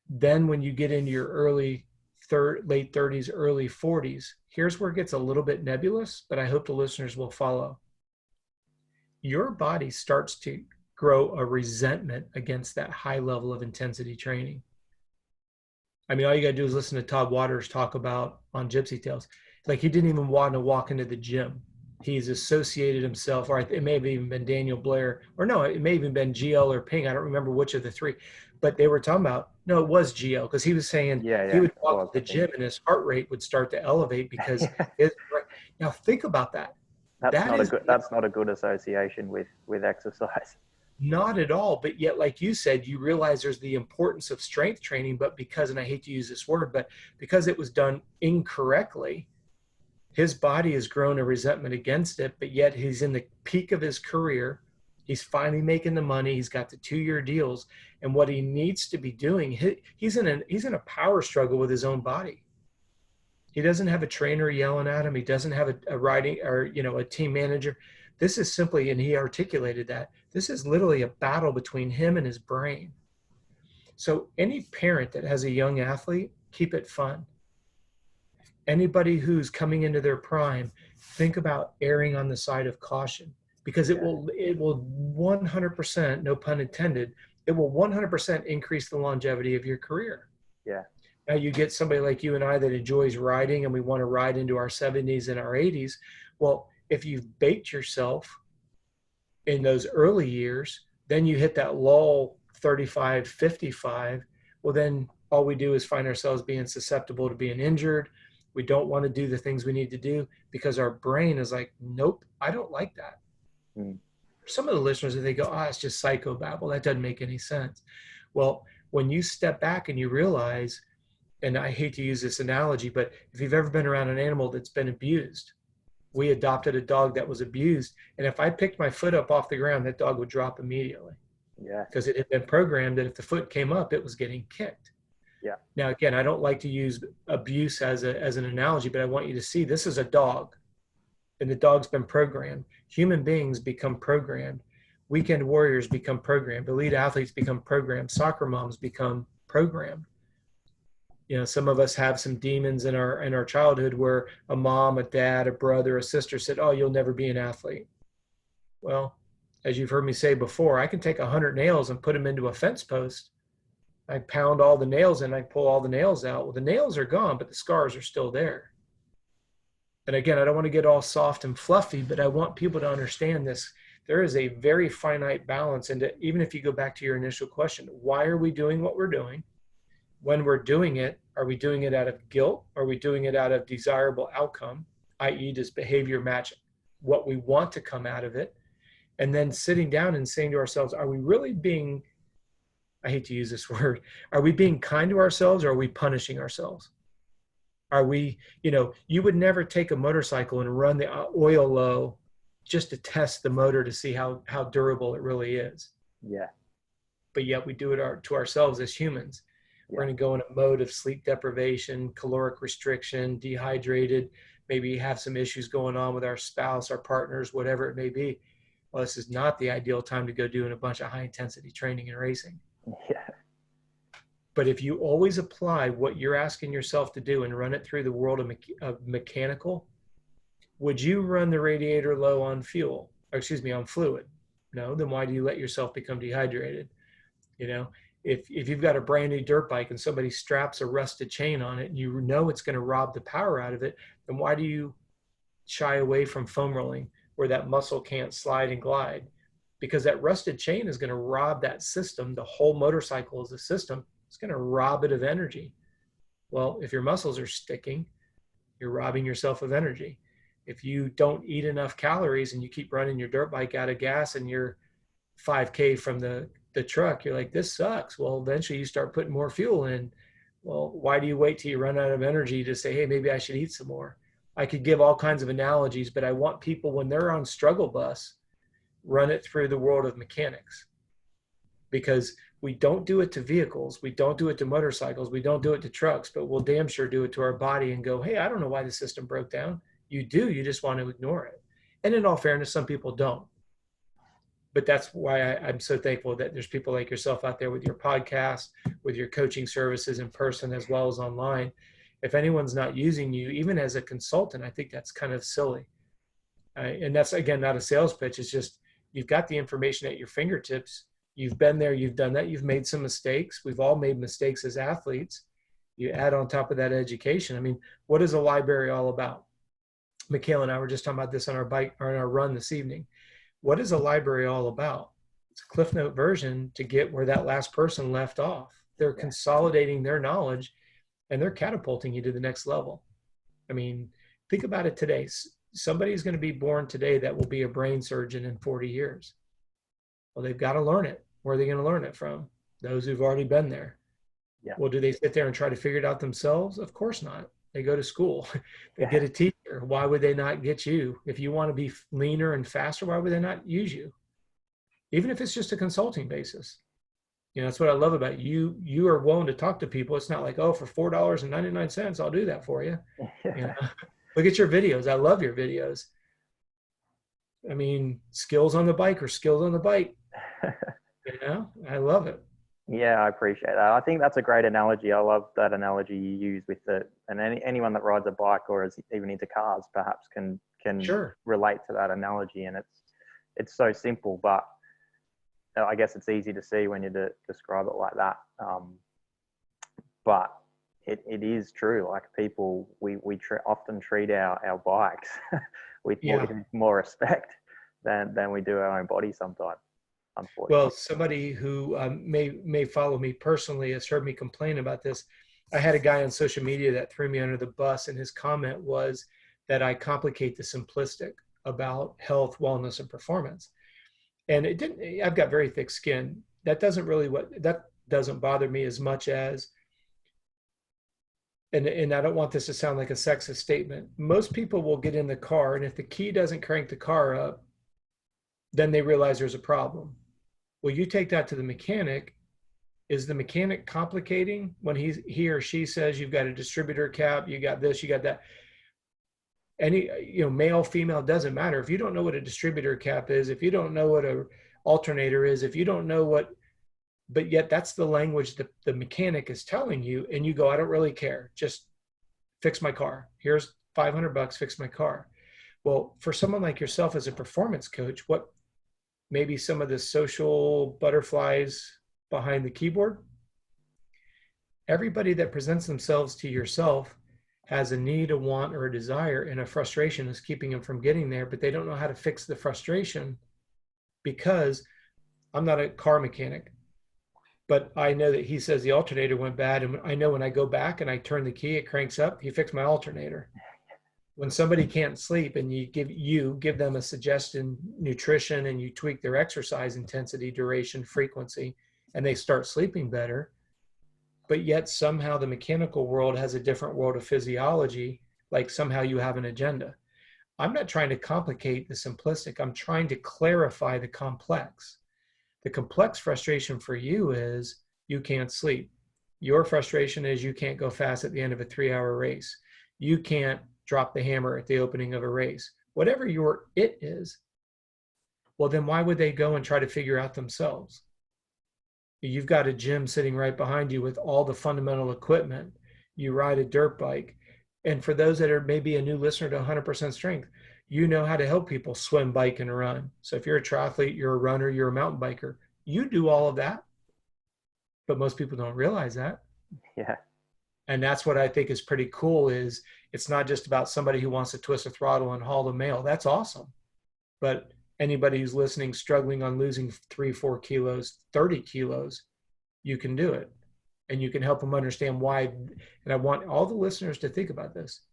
Then when you get into your late 30s, early 40s, here's where it gets a little bit nebulous, but I hope the listeners will follow. Your body starts to grow a resentment against that high level of intensity training. I mean, all you got to do is listen to Todd Waters talk about on Gypsy Tales. Like, he didn't even want to walk into the gym. He's associated himself, or it may have even been Daniel Blair, or no, it may have even been GL or Ping. I don't remember which of the three, but they were talking about, no, it was GL, because he was saying he would walk to the gym and his heart rate would start to elevate because now think about that. That's not a good association with exercise. Not at all. But yet, like you said, you realize there's the importance of strength training, but because, and I hate to use this word, but because it was done incorrectly, his body has grown a resentment against it, but yet he's in the peak of his career. He's finally making the money. He's got the 2-year deals. And what he needs to be doing, he's in a power struggle with his own body. He doesn't have a trainer yelling at him. He doesn't have a riding or, you know, a team manager. This is simply, and he articulated that, this is literally a battle between him and his brain. So any parent that has a young athlete, keep it fun. Anybody who's coming into their prime, think about erring on the side of caution, because it will 100%, no pun intended, it will 100% increase the longevity of your career. Yeah. Now you get somebody like you and I that enjoys riding, and we want to ride into our 70s and our 80s. Well, if you've baked yourself in those early years, then you hit that lull 35, 55. Well, then all we do is find ourselves being susceptible to being injured. We don't want to do the things we need to do because our brain is like, nope, I don't like that. Some of the listeners, they go, it's just psychobabble. That doesn't make any sense. Well, when you step back and you realize, and I hate to use this analogy, but if you've ever been around an animal that's been abused, we adopted a dog that was abused. And if I picked my foot up off the ground, that dog would drop immediately. Yeah. Because it had been programmed that if the foot came up, it was getting kicked. Yeah. Now, again, I don't like to use abuse as an analogy, but I want you to see this is a dog, and the dog's been programmed. Human beings become programmed. Weekend warriors become programmed. Elite athletes become programmed. Soccer moms become programmed. You know, some of us have some demons in our childhood where a mom, a dad, a brother, a sister said, oh, you'll never be an athlete. Well, as you've heard me say before, I can take 100 nails and put them into a fence post. I pound all the nails in, I pull all the nails out. Well, the nails are gone, but the scars are still there. And again, I don't want to get all soft and fluffy, but I want people to understand this there is a very finite balance. And even if you go back to your initial question, why are we doing what we're doing? When we're doing it, are we doing it out of guilt? Are we doing it out of desirable outcome, i.e. does behavior match what we want to come out of it? And then sitting down and saying to ourselves, are we really being, I hate to use this word, are we being kind to ourselves, or are we punishing ourselves? Are we, you would never take a motorcycle and run the oil low just to test the motor to see how durable it really is. Yeah. But yet we do it to ourselves as humans. We're going to go in a mode of sleep deprivation, caloric restriction, dehydrated, maybe have some issues going on with our spouse, our partners, whatever it may be. Well, this is not the ideal time to go doing a bunch of high intensity training and racing. Yeah. But if you always apply what you're asking yourself to do and run it through the world of mechanical, would you run the radiator low on fuel, or excuse me, on fluid? No, then why do you let yourself become dehydrated? If you've got a brand new dirt bike and somebody straps a rusted chain on it and you know it's going to rob the power out of it, then why do you shy away from foam rolling where that muscle can't slide and glide? Because that rusted chain is going to rob that system. The whole motorcycle is a system. It's going to rob it of energy. Well, if your muscles are sticking, you're robbing yourself of energy. If you don't eat enough calories and you keep running your dirt bike out of gas and you're 5K from the truck, you're like, this sucks. Well, eventually you start putting more fuel in. Well, why do you wait till you run out of energy to say, hey, maybe I should eat some more? I could give all kinds of analogies, but I want people, when they're on struggle bus, run it through the world of mechanics. Because we don't do it to vehicles. We don't do it to motorcycles. We don't do it to trucks, but we'll damn sure do it to our body and go, hey, I don't know why the system broke down. You do, you just want to ignore it. And in all fairness, some people don't. But that's why I'm so thankful that there's people like yourself out there with your podcast, with your coaching services in person as well as online. If anyone's not using you, even as a consultant, I think that's kind of silly. And that's, again, not a sales pitch. It's just, you've got the information at your fingertips. You've been there, you've done that, you've made some mistakes. We've all made mistakes as athletes. You add on top of that education. I mean, what is a library all about? Michaela and I were just talking about this on our bike or on our run this evening. What is a library all about? It's a Cliff Note version to get where that last person left off. They're consolidating their knowledge and they're catapulting you to the next level. I mean, think about it today. Somebody's going to be born today that will be a brain surgeon in 40 years. Well, they've got to learn it. Where are they going to learn it from? Those who've already been there. Yeah. Well, do they sit there and try to figure it out themselves? Of course not. They go to school. They get a teacher. Why would they not get you? If you want to be leaner and faster, why would they not use you? Even if it's just a consulting basis. That's what I love about you. You are willing to talk to people. It's not like, oh, for $4.99, I'll do that for you. Look at your videos. I love your videos. I mean, skills on the bike or skills on the bike. I love it. Yeah, I appreciate that. I think that's a great analogy. I love that analogy you use with it. And anyone that rides a bike or is even into cars perhaps can relate to that analogy. And it's so simple, but I guess it's easy to see when you describe it like that. But it is true. Like people, we often treat our bikes with more respect than we do our own body sometimes. Well, somebody who may follow me personally has heard me complain about this. I had a guy on social media that threw me under the bus, and his comment was that I complicate the simplistic about health, wellness, and performance. And it didn't. I've got very thick skin. That doesn't bother me as much as, and I don't want this to sound like a sexist statement. Most people will get in the car, and if the key doesn't crank the car up, then they realize there's a problem. Well, you take that to the mechanic. Is the mechanic complicating when he or she says you've got a distributor cap, you got this, you got that? Any, male, female, doesn't matter. If you don't know what a distributor cap is, if you don't know what a alternator is, if you don't know but yet that's the language that the mechanic is telling you, and you go, I don't really care. Just fix my car. Here's $500, fix my car. Well, for someone like yourself as a performance coach, what maybe some of the social butterflies behind the keyboard? Everybody that presents themselves to yourself has a need, a want, or a desire, and a frustration is keeping them from getting there, but they don't know how to fix the frustration because I'm not a car mechanic, but I know that he says the alternator went bad. And I know when I go back and I turn the key, it cranks up, he fixed my alternator. When somebody can't sleep and you give them a suggestion, nutrition, and you tweak their exercise intensity, duration, frequency, and they start sleeping better, but yet somehow the mechanical world has a different world of physiology, like somehow you have an agenda. I'm not trying to complicate the simplistic. I'm trying to clarify the complex. The complex frustration for you is you can't sleep. Your frustration is you can't go fast at the end of a 3-hour race. You can't drop the hammer at the opening of a race. Whatever your it is, well, then why would they go and try to figure out themselves? You've got a gym sitting right behind you with all the fundamental equipment. You ride a dirt bike. And for those that are maybe a new listener to 100% strength, you know how to help people swim, bike, and run. So if you're a triathlete, you're a runner, you're a mountain biker, you do all of that. But most people don't realize that. Yeah. And that's what I think is pretty cool is it's not just about somebody who wants to twist a throttle and haul the mail. That's awesome. But anybody who's listening, struggling on losing 3-4 kilos, 30 kilos, you can do it. And you can help them understand why. And I want all the listeners to think about this.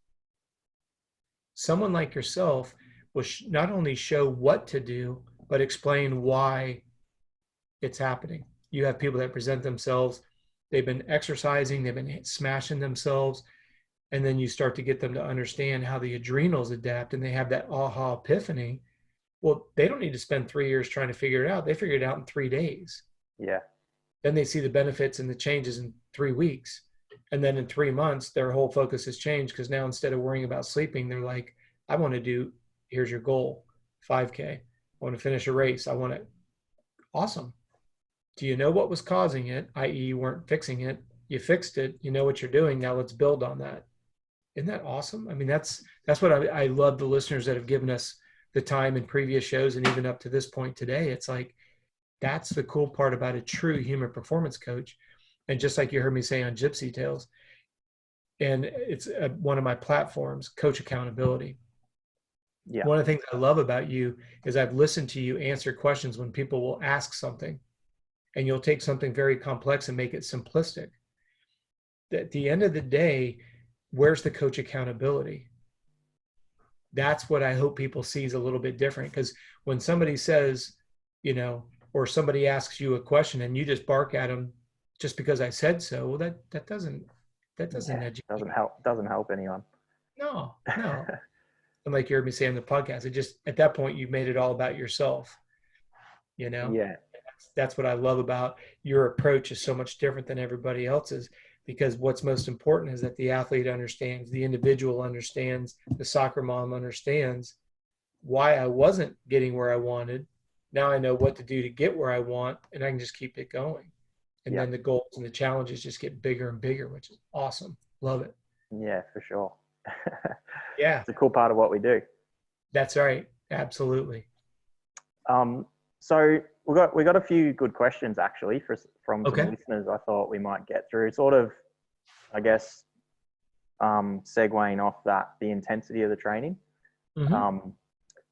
Someone like yourself will not only show what to do, but explain why it's happening. You have people that present themselves. They've been exercising, they've been smashing themselves, and then you start to get them to understand how the adrenals adapt, and they have that aha epiphany. Well, they don't need to spend 3 years trying to figure it out. They figure it out in 3 days. Yeah. Then they see the benefits and the changes in 3 weeks. And then in 3 months, their whole focus has changed because now instead of worrying about sleeping, they're like, I want to do, here's your goal, 5K. I want to finish a race. I want to, awesome. Do you know what was causing it, i.e. you weren't fixing it? You fixed it. You know what you're doing. Now let's build on that. Isn't that awesome? I mean, that's what I love the listeners that have given us the time in previous shows and even up to this point today. It's like, that's the cool part about a true human performance coach. And just like you heard me say on Gypsy Tales, and it's one of my platforms, Coach Accountability. Yeah. One of the things I love about you is I've listened to you answer questions when people will ask something. And you'll take something very complex and make it simplistic. At the end of the day, where's the coach accountability? That's what I hope people see is a little bit different. Because when somebody says, or somebody asks you a question and you just bark at them just because I said so, well, that doesn't educate. Doesn't help anyone. No. And like you heard me say on the podcast, it just, at that point, you've made it all about yourself, Yeah. That's what I love about your approach is so much different than everybody else's, because what's most important is that the athlete understands, the individual understands, the soccer mom understands why I wasn't getting where I wanted. Now I know what to do to get where I want, and I can just keep it going. And then the goals and the challenges just get bigger and bigger, which is awesome. Love it. Yeah, for sure. Yeah. It's a cool part of what we do. That's right. Absolutely. So we got a few good questions actually from some listeners I thought we might get through. Sort of, I guess, segueing off that, the intensity of the training. Mm-hmm.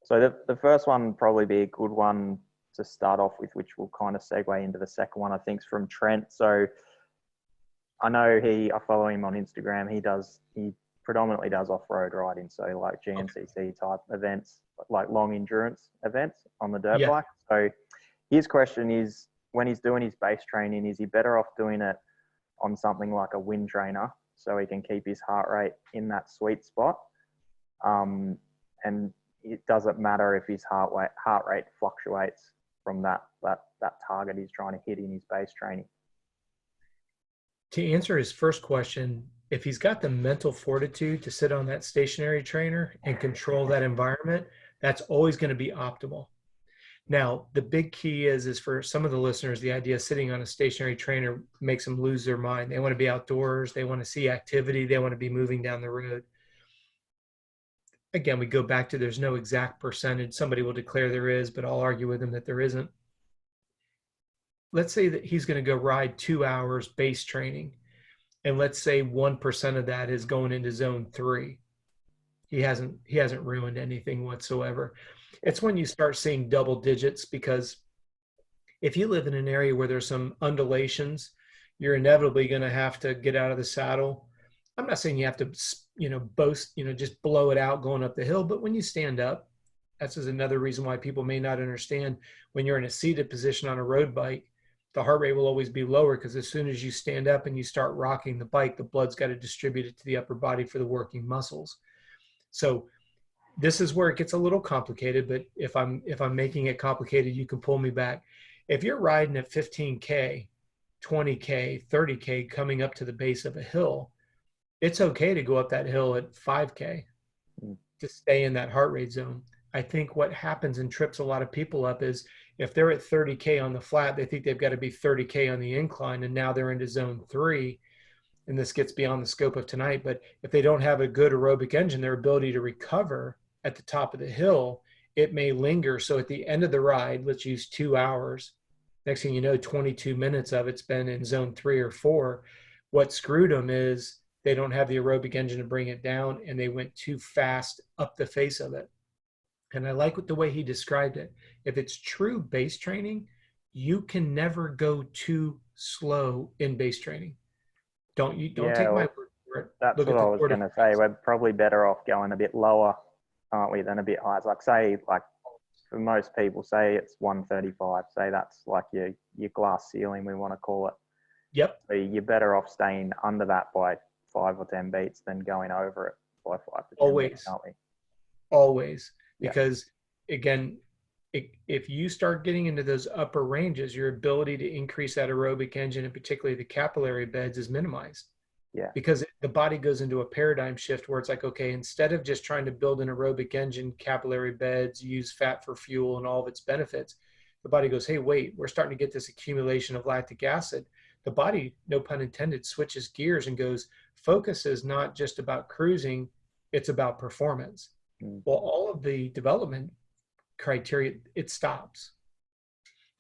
So the first one would probably be a good one to start off with, which will kind of segue into the second one, I think, is from Trent. So I know I follow him on Instagram. He predominantly does off-road riding. So like GNCC type events, like long endurance events on the dirt bike. So his question is, when he's doing his base training, is he better off doing it on something like a wind trainer so he can keep his heart rate in that sweet spot? And it doesn't matter if his heart rate fluctuates from that target he's trying to hit in his base training. To answer his first question, if he's got the mental fortitude to sit on that stationary trainer and control that environment, that's always going to be optimal. Now, the big key is for some of the listeners, the idea of sitting on a stationary trainer makes them lose their mind. They want to be outdoors. They want to see activity. They want to be moving down the road. Again, we go back to there's no exact percentage. Somebody will declare there is, but I'll argue with them that there isn't. Let's say that he's going to go ride 2 hours base training. And let's say 1% of that is going into zone 3. He hasn't ruined anything whatsoever. It's when you start seeing double digits, because if you live in an area where there's some undulations, you're inevitably going to have to get out of the saddle. I'm not saying you have to, boast, just blow it out going up the hill, but when you stand up, that's just another reason why people may not understand when you're in a seated position on a road bike, the heart rate will always be lower, because as soon as you stand up and you start rocking the bike, the blood's got to distribute it to the upper body for the working muscles. So this is where it gets a little complicated, but if I'm making it complicated, you can pull me back. If you're riding at 15K, 20K, 30K coming up to the base of a hill, it's okay to go up that hill at 5K to stay in that heart rate zone. I think what happens and trips a lot of people up is if they're at 30K on the flat, they think they've got to be 30K on the incline, and now they're into zone 3. And this gets beyond the scope of tonight, but if they don't have a good aerobic engine, their ability to recover at the top of the hill, it may linger. So at the end of the ride, let's use 2 hours. Next thing you know, 22 minutes of it's been in zone 3 or 4. What screwed them is they don't have the aerobic engine to bring it down, and they went too fast up the face of it. And I like the way he described it. If it's true base training, you can never go too slow in base training. Don't take my word for it. That's what I was going to say. We're probably better off going a bit lower, aren't we, than a bit higher. Like for most people, say it's 135. Say that's like your glass ceiling, we want to call it. Yep. So you're better off staying under that by 5 or 10 beats than going over it by 5 to 10 beats, aren't we? Always. Because again, if you start getting into those upper ranges, your ability to increase that aerobic engine, and particularly the capillary beds, is minimized. Yeah. Because the body goes into a paradigm shift where it's like, okay, instead of just trying to build an aerobic engine, capillary beds, use fat for fuel and all of its benefits, the body goes, hey, wait, we're starting to get this accumulation of lactic acid. The body, no pun intended, switches gears and goes, focus is not just about cruising, it's about performance. Well, all of the development criteria, it stops.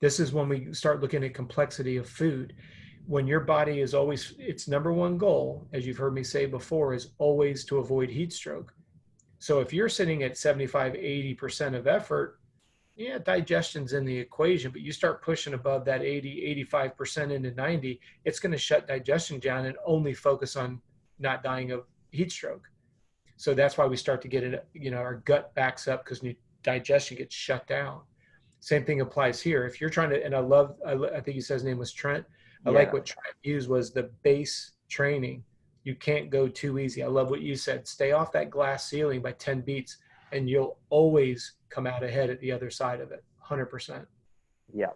This is when we start looking at complexity of food. When your body is always, its number one goal, as you've heard me say before, is always to avoid heat stroke. So if you're sitting at 75, 80% of effort, yeah, digestion's in the equation, but you start pushing above that 80, 85% into 90, it's going to shut digestion down and only focus on not dying of heat stroke. So that's why we start to get it, our gut backs up because digestion gets shut down. Same thing applies here. If you're trying to, and I think he said his name was Trent. I like what Trent used was the base training. You can't go too easy. I love what you said. Stay off that glass ceiling by 10 beats and you'll always come out ahead at the other side of it. 100%. Yeah,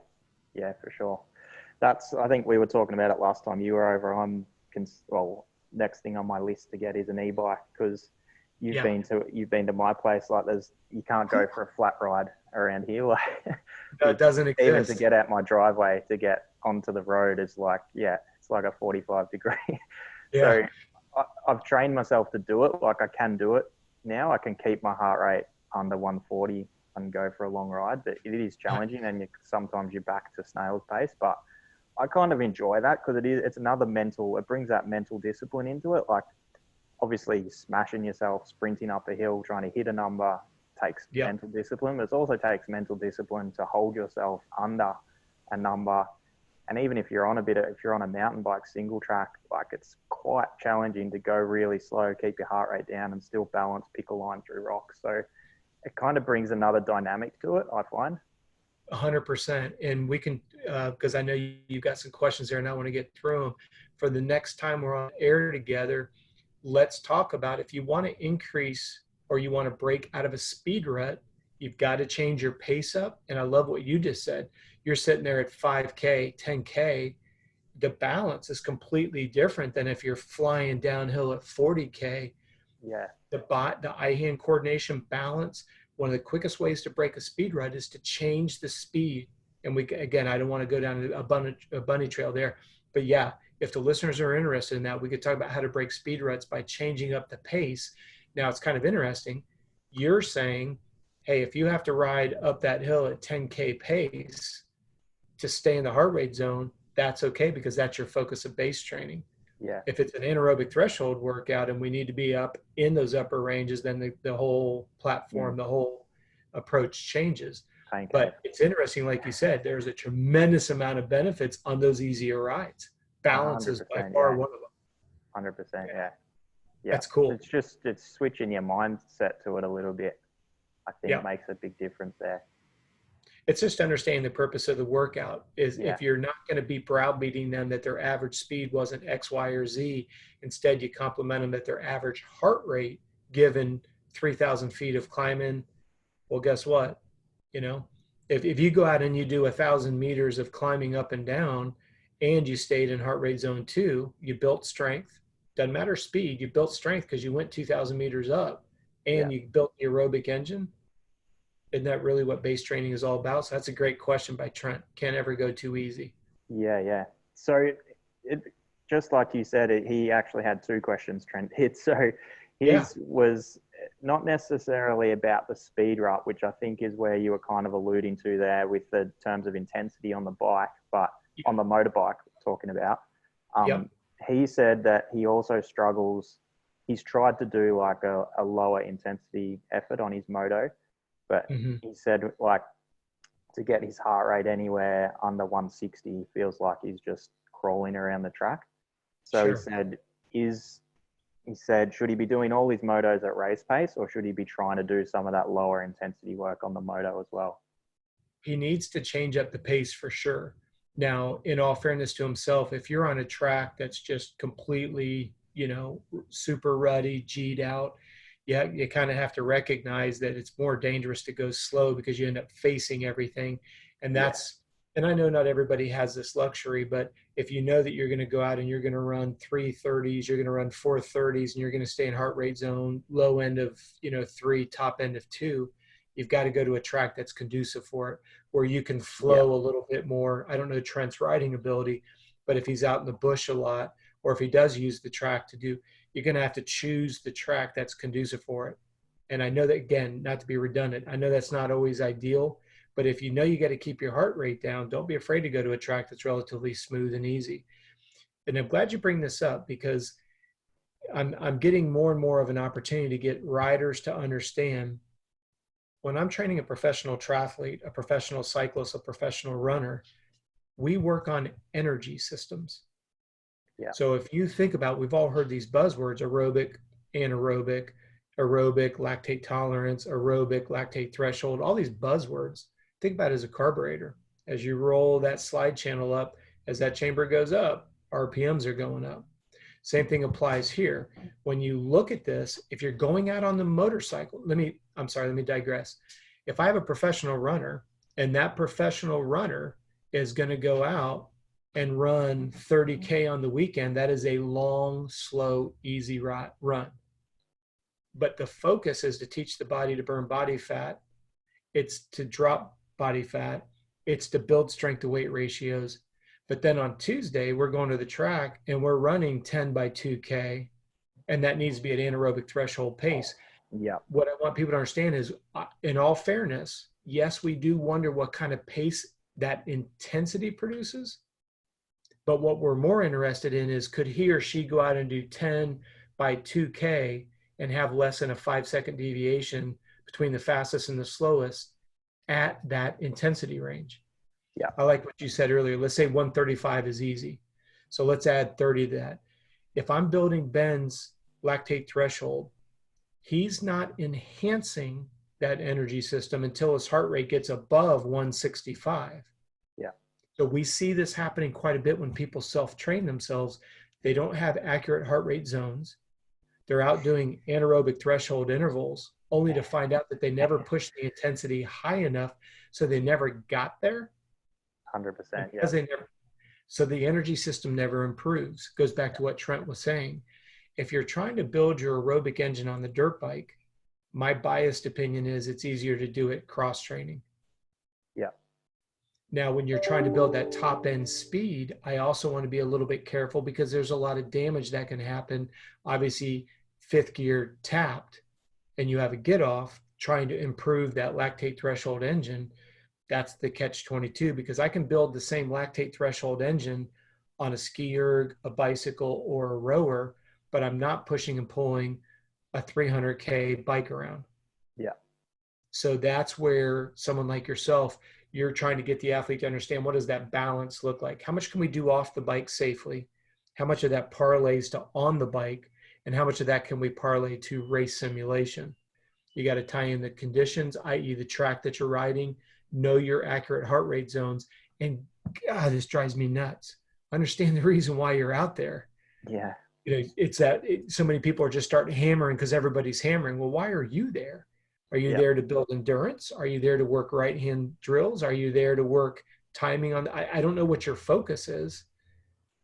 for sure. I think we were talking about it last time you were over. Next thing on my list to get is an e-bike, because you've been to my place. Like you can't go for a flat ride around here. Like it doesn't exist. Even to get out my driveway to get onto the road is like, it's like a 45 degree. So I've trained myself to do it. Like I can do it now. I can keep my heart rate under 140 and go for a long ride, but it is challenging, and sometimes you're back to snail's pace. But I kind of enjoy that because it's another it brings that mental discipline into it. Like obviously smashing yourself, sprinting up a hill, trying to hit a number takes mental discipline, but it also takes mental discipline to hold yourself under a number. And even if you're on a mountain bike single track, like it's quite challenging to go really slow, keep your heart rate down and still balance, pick a line through rocks. So it kind of brings another dynamic to it, I find. 100%. And we can, because I know you've got some questions there and I want to get through them. For the next time we're on air together, let's talk about if you want to increase or you want to break out of a speed rut, you've got to change your pace up. And I love what you just said. You're sitting there at 5K, 10K. The balance is completely different than if you're flying downhill at 40K. Yeah. The eye-hand coordination balance, one of the quickest ways to break a speed rut is to change the speed. And I don't want to go down a bunny trail there, but yeah, if the listeners are interested in that, we could talk about how to break speed ruts by changing up the pace. Now it's kind of interesting. You're saying, hey, if you have to ride up that hill at 10K pace to stay in the heart rate zone, that's okay because that's your focus of base training. Yeah. If it's an anaerobic threshold workout and we need to be up in those upper ranges, then the whole platform, the whole approach changes. Pancake. But it's interesting, like you said, there's a tremendous amount of benefits on those easier rides. Balance is by far one of them. 100%, yeah. That's cool. It's switching your mindset to it a little bit. I think makes a big difference there. It's just understanding the purpose of the workout is if you're not going to be browbeating them that their average speed wasn't X, Y, or Z, instead you compliment them that their average heart rate given 3,000 feet of climbing. Well, guess what? You know, if you go out and you do 1,000 meters of climbing up and down and you stayed in heart rate zone 2, you built strength. Doesn't matter speed, you built strength because you went 2,000 meters up and you built the aerobic engine. Isn't that really what base training is all about? So that's a great question by Trent. Can't ever go too easy. Yeah. So it just like you said, he actually had 2 questions, Trent hit. So his was not necessarily about the speed rut, which I think is where you were kind of alluding to there with the terms of intensity on the bike, but on the motorbike talking about. He said that he also struggles. He's tried to do like a lower intensity effort on his moto, but he said like to get his heart rate anywhere under 160, he feels like he's just crawling around the track. So he said, should he be doing all his motos at race pace, or should he be trying to do some of that lower intensity work on the moto as well? He needs to change up the pace for sure. Now, in all fairness to himself, if you're on a track that's just completely, you know, super ruddy, G'd out, you kind of have to recognize that it's more dangerous to go slow because you end up facing everything. And that's, and I know not everybody has this luxury, but if you know that you're going to go out and you're going to run 330s, you're going to run 430s, and you're going to stay in heart rate zone, low end of, 3, top end of 2, you've got to go to a track that's conducive for it, where you can flow a little bit more. I don't know Trent's riding ability, but if he's out in the bush a lot, or if he does use the track to do, you're going to have to choose the track that's conducive for it. And I know that, again, not to be redundant, I know that's not always ideal, but if you know you got to keep your heart rate down, don't be afraid to go to a track that's relatively smooth and easy. And I'm glad you bring this up, because I'm getting more and more of an opportunity to get riders to understand, when I'm training a professional triathlete, a professional cyclist, a professional runner, we work on energy systems. Yeah. So if you think about, we've all heard these buzzwords: aerobic, anaerobic, aerobic, lactate tolerance, aerobic, lactate threshold, all these buzzwords. Think about it as a carburetor. As you roll that slide channel up, as that chamber goes up, RPMs are going up. Same thing applies here. When you look at this, if you're going out on the motorcycle, let me digress. If I have a professional runner and that professional runner is going to go out and run 30K on the weekend, that is a long, slow, easy run. But the focus is to teach the body to burn body fat. It's to drop body fat. It's to build strength to weight ratios. But then on Tuesday, we're going to the track and we're running 10 by 2K, and that needs to be at anaerobic threshold pace. Yeah. What I want people to understand is, in all fairness, yes, we do wonder what kind of pace that intensity produces. But what we're more interested in is, could he or she go out and do 10 by 2K and have less than a 5-second deviation between the fastest and the slowest at that intensity range? Yeah. I like what you said earlier. Let's say 135 is easy. So let's add 30 to that. If I'm building Ben's lactate threshold, he's not enhancing that energy system until his heart rate gets above 165. Yeah. So we see this happening quite a bit when people self-train themselves. They don't have accurate heart rate zones. They're out doing anaerobic threshold intervals, only to find out that they never pushed the intensity high enough, so they never got there. 100%. Yeah. So the energy system never improves. Goes back to what Trent was saying. If you're trying to build your aerobic engine on the dirt bike, my biased opinion is it's easier to do it cross training. Yeah. Now, when you're trying to build that top end speed, I also want to be a little bit careful, because there's a lot of damage that can happen. Obviously, 5th gear tapped and you have a get off trying to improve that lactate threshold engine. That's the catch-22, because I can build the same lactate threshold engine on a ski erg, a bicycle, or a rower, but I'm not pushing and pulling a 300K bike around. Yeah. So that's where someone like yourself, you're trying to get the athlete to understand, what does that balance look like? How much can we do off the bike safely? How much of that parlays to on the bike? And how much of that can we parlay to race simulation? You got to tie in the conditions, i.e. the track that you're riding, know your accurate heart rate zones. And God, this drives me nuts. Understand the reason why you're out there. Yeah. It's that so many people are just starting hammering because everybody's hammering. Well, why are you there? Are you Yeah. there to build endurance? Are you there to work right hand drills? Are you there to work timing on? I don't know what your focus is,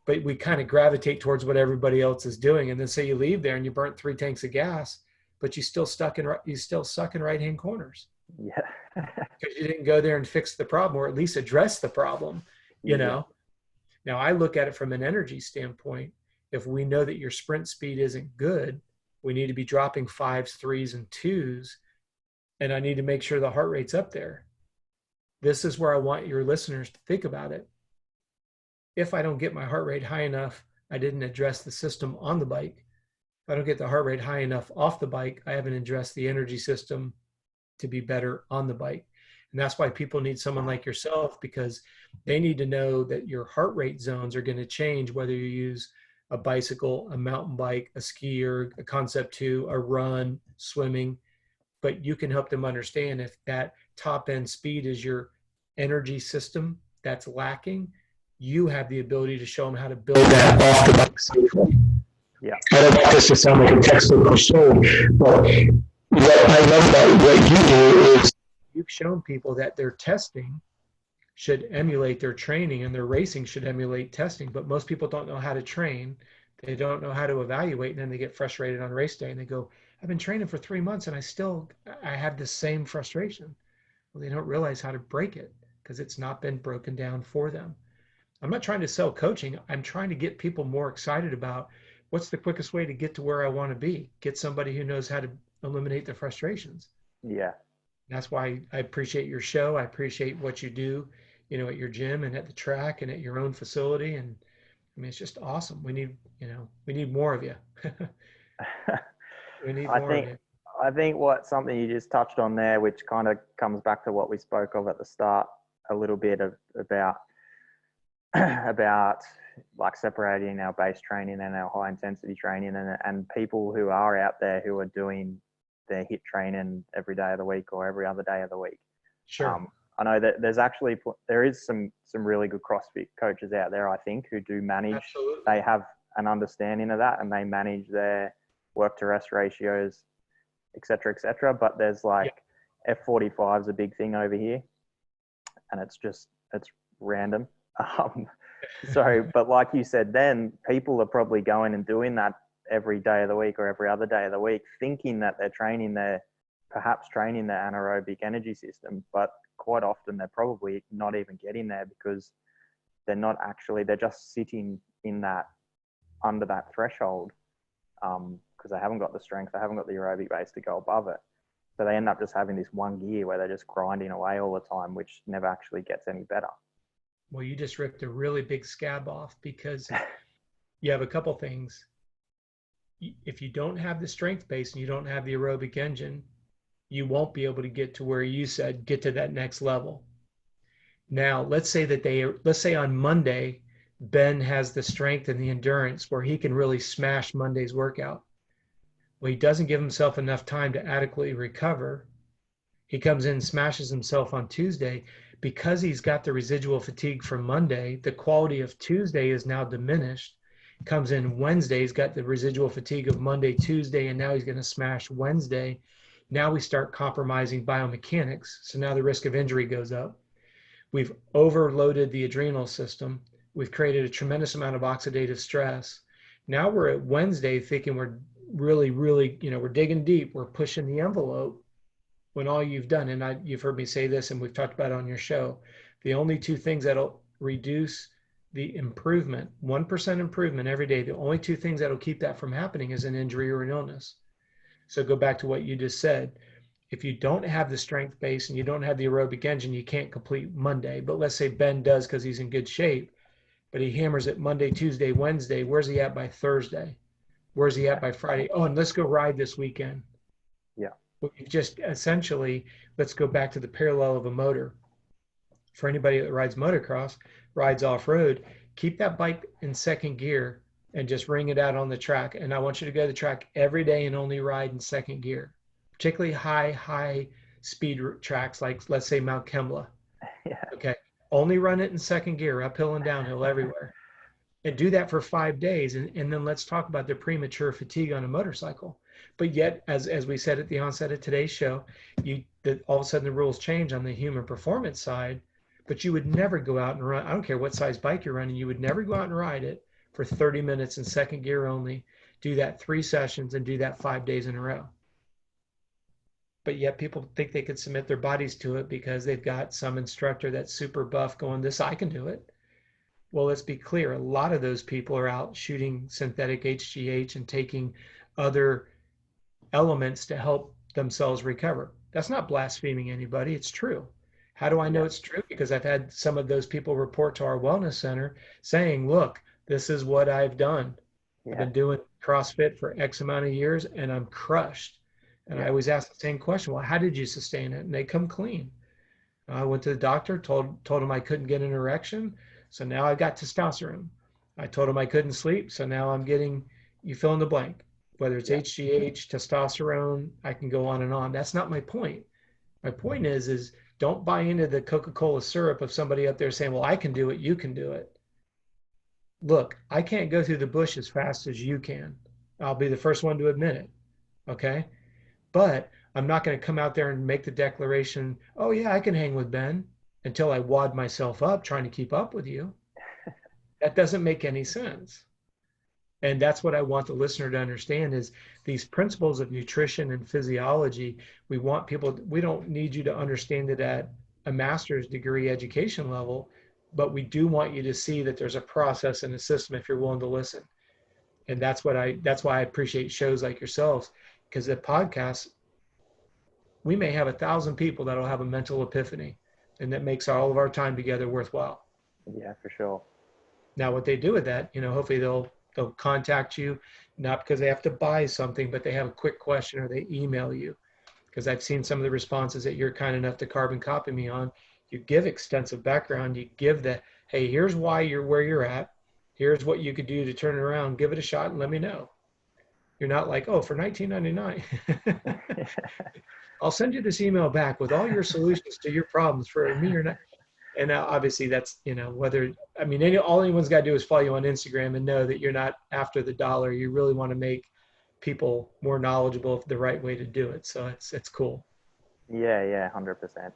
but we kind of gravitate towards what everybody else is doing. And then say you leave there and you burnt 3 tanks of gas, but you still suck in right hand corners. Yeah. Because you didn't go there and fix the problem, or at least address the problem. Yeah. Now I look at it from an energy standpoint. If we know that your sprint speed isn't good, we need to be dropping 5s, 3s, and 2s, and I need to make sure the heart rate's up there. This is where I want your listeners to think about it. If I don't get my heart rate high enough, I didn't address the system on the bike. If I don't get the heart rate high enough off the bike, I haven't addressed the energy system to be better on the bike. And that's why people need someone like yourself, because they need to know that your heart rate zones are going to change whether you use a bicycle, a mountain bike, a skier, a Concept 2, a run, swimming. But you can help them understand if that top end speed is your energy system that's lacking, you have the ability to show them how to build that off the bike safely. Yeah. I don't want this to sound like a textbook or so, but what I love about what you do is you've shown people that their testing should emulate their training and their racing should emulate testing. But most people don't know how to train. They don't know how to evaluate. And then they get frustrated on race day and they go, I've been training for 3 months and I have the same frustration. Well, they don't realize how to break it because it's not been broken down for them. I'm not trying to sell coaching. I'm trying to get people more excited about what's the quickest way to get to where I want to be. Get somebody who knows how to eliminate the frustrations. Yeah. That's why I appreciate your show. I appreciate what you do, at your gym and at the track and at your own facility. And I mean, it's just awesome. We need more of you. We need more of you. I think something you just touched on there, which kind of comes back to what we spoke of at the start a little bit about like separating our base training and our high intensity training, and people who are out there who are doing their HIIT training every day of the week or every other day of the week. Sure. I know that there is some really good CrossFit coaches out there, I think, who do manage. Absolutely. They have an understanding of that and they manage their work to rest ratios, et cetera, but there's like F45 is a big thing over here and it's random. But like you said, then people are probably going and doing that every day of the week or every other day of the week, thinking that they're perhaps training their anaerobic energy system, but quite often they're probably not even getting there because they're just sitting in that, under that threshold, because they haven't got the strength, they haven't got the aerobic base to go above it. So they end up just having this one gear where they're just grinding away all the time, which never actually gets any better. Well, you just ripped a really big scab off because you have a couple things. If you don't have the strength base and you don't have the aerobic engine, you won't be able to get to where you said, get to that next level. Now, let's say on Monday, Ben has the strength and the endurance where he can really smash Monday's workout. Well, he doesn't give himself enough time to adequately recover. He comes in and smashes himself on Tuesday. Because he's got the residual fatigue from Monday, the quality of Tuesday is now diminished. Comes in Wednesday, he's got the residual fatigue of Monday, Tuesday, and now he's going to smash Wednesday. Now we start compromising biomechanics. So now the risk of injury goes up. We've overloaded the adrenal system. We've created a tremendous amount of oxidative stress. Now we're at Wednesday thinking we're really, really, we're digging deep. We're pushing the envelope. When all you've done, and you've heard me say this and we've talked about it on your show, the only 2 things that'll reduce the improvement, 1% improvement every day, the only 2 things that'll keep that from happening is an injury or an illness. So go back to what you just said. If you don't have the strength base and you don't have the aerobic engine, you can't complete Monday. But let's say Ben does because he's in good shape, but he hammers it Monday, Tuesday, Wednesday. Where's he at by Thursday? Where's he at by Friday? Oh, and let's go ride this weekend. Yeah. Well, you've just essentially, let's go back to the parallel of a motor. For anybody that rides motocross, rides off-road, keep that bike in second gear and just ring it out on the track. And I want you to go to the track every day and only ride in second gear, particularly high speed tracks like, let's say, Mount Kemla. Yeah. Okay. Only run it in second gear, uphill and downhill everywhere. And do that for 5 days. And then let's talk about the premature fatigue on a motorcycle. But yet, as we said at the onset of today's show, all of a sudden the rules change on the human performance side, but you would never go out and run. I don't care what size bike you're running. You would never go out and ride it for 30 minutes in second gear only, do that 3 sessions and do that 5 days in a row. But yet people think they could submit their bodies to it because they've got some instructor that's super buff going, this, I can do it. Well, let's be clear. A lot of those people are out shooting synthetic HGH and taking other elements to help themselves recover. That's not blaspheming anybody. It's true. How do I know it's true? Because I've had some of those people report to our wellness center saying, look, this is what I've done. I've been doing CrossFit for X amount of years and I'm crushed. And I always ask the same question, well, how did you sustain it? And they come clean. I went to the doctor, told him I couldn't get an erection. So now I got testosterone. I told him I couldn't sleep. So now I'm getting, you fill in the blank, whether it's HGH, testosterone, I can go on and on. That's not my point. My point is don't buy into the Coca-Cola syrup of somebody up there saying, well, I can do it, you can do it. Look, I can't go through the bush as fast as you can. I'll be the first one to admit it. Okay. But I'm not going to come out there and make the declaration, oh yeah, I can hang with Ben, until I wad myself up trying to keep up with you. That doesn't make any sense. And that's what I want the listener to understand is these principles of nutrition and physiology. We want people, we don't need you to understand it at a master's degree education level, but we do want you to see that there's a process and a system if you're willing to listen. And that's why I appreciate shows like yourselves, because the podcast, we may have 1,000 people that'll have a mental epiphany, and that makes all of our time together worthwhile. Yeah, for sure. Now, what they do with that, hopefully they'll contact you, not because they have to buy something, but they have a quick question or they email you. Because I've seen some of the responses that you're kind enough to carbon copy me on. You give extensive background. You give hey, here's why you're where you're at. Here's what you could do to turn it around. Give it a shot and let me know. You're not like, oh, for $19.99. I'll send you this email back with all your solutions to your problems for me or not. And now obviously that's, all anyone's got to do is follow you on Instagram and know that you're not after the dollar. You really want to make people more knowledgeable of the right way to do it. So it's cool. Yeah, 100%.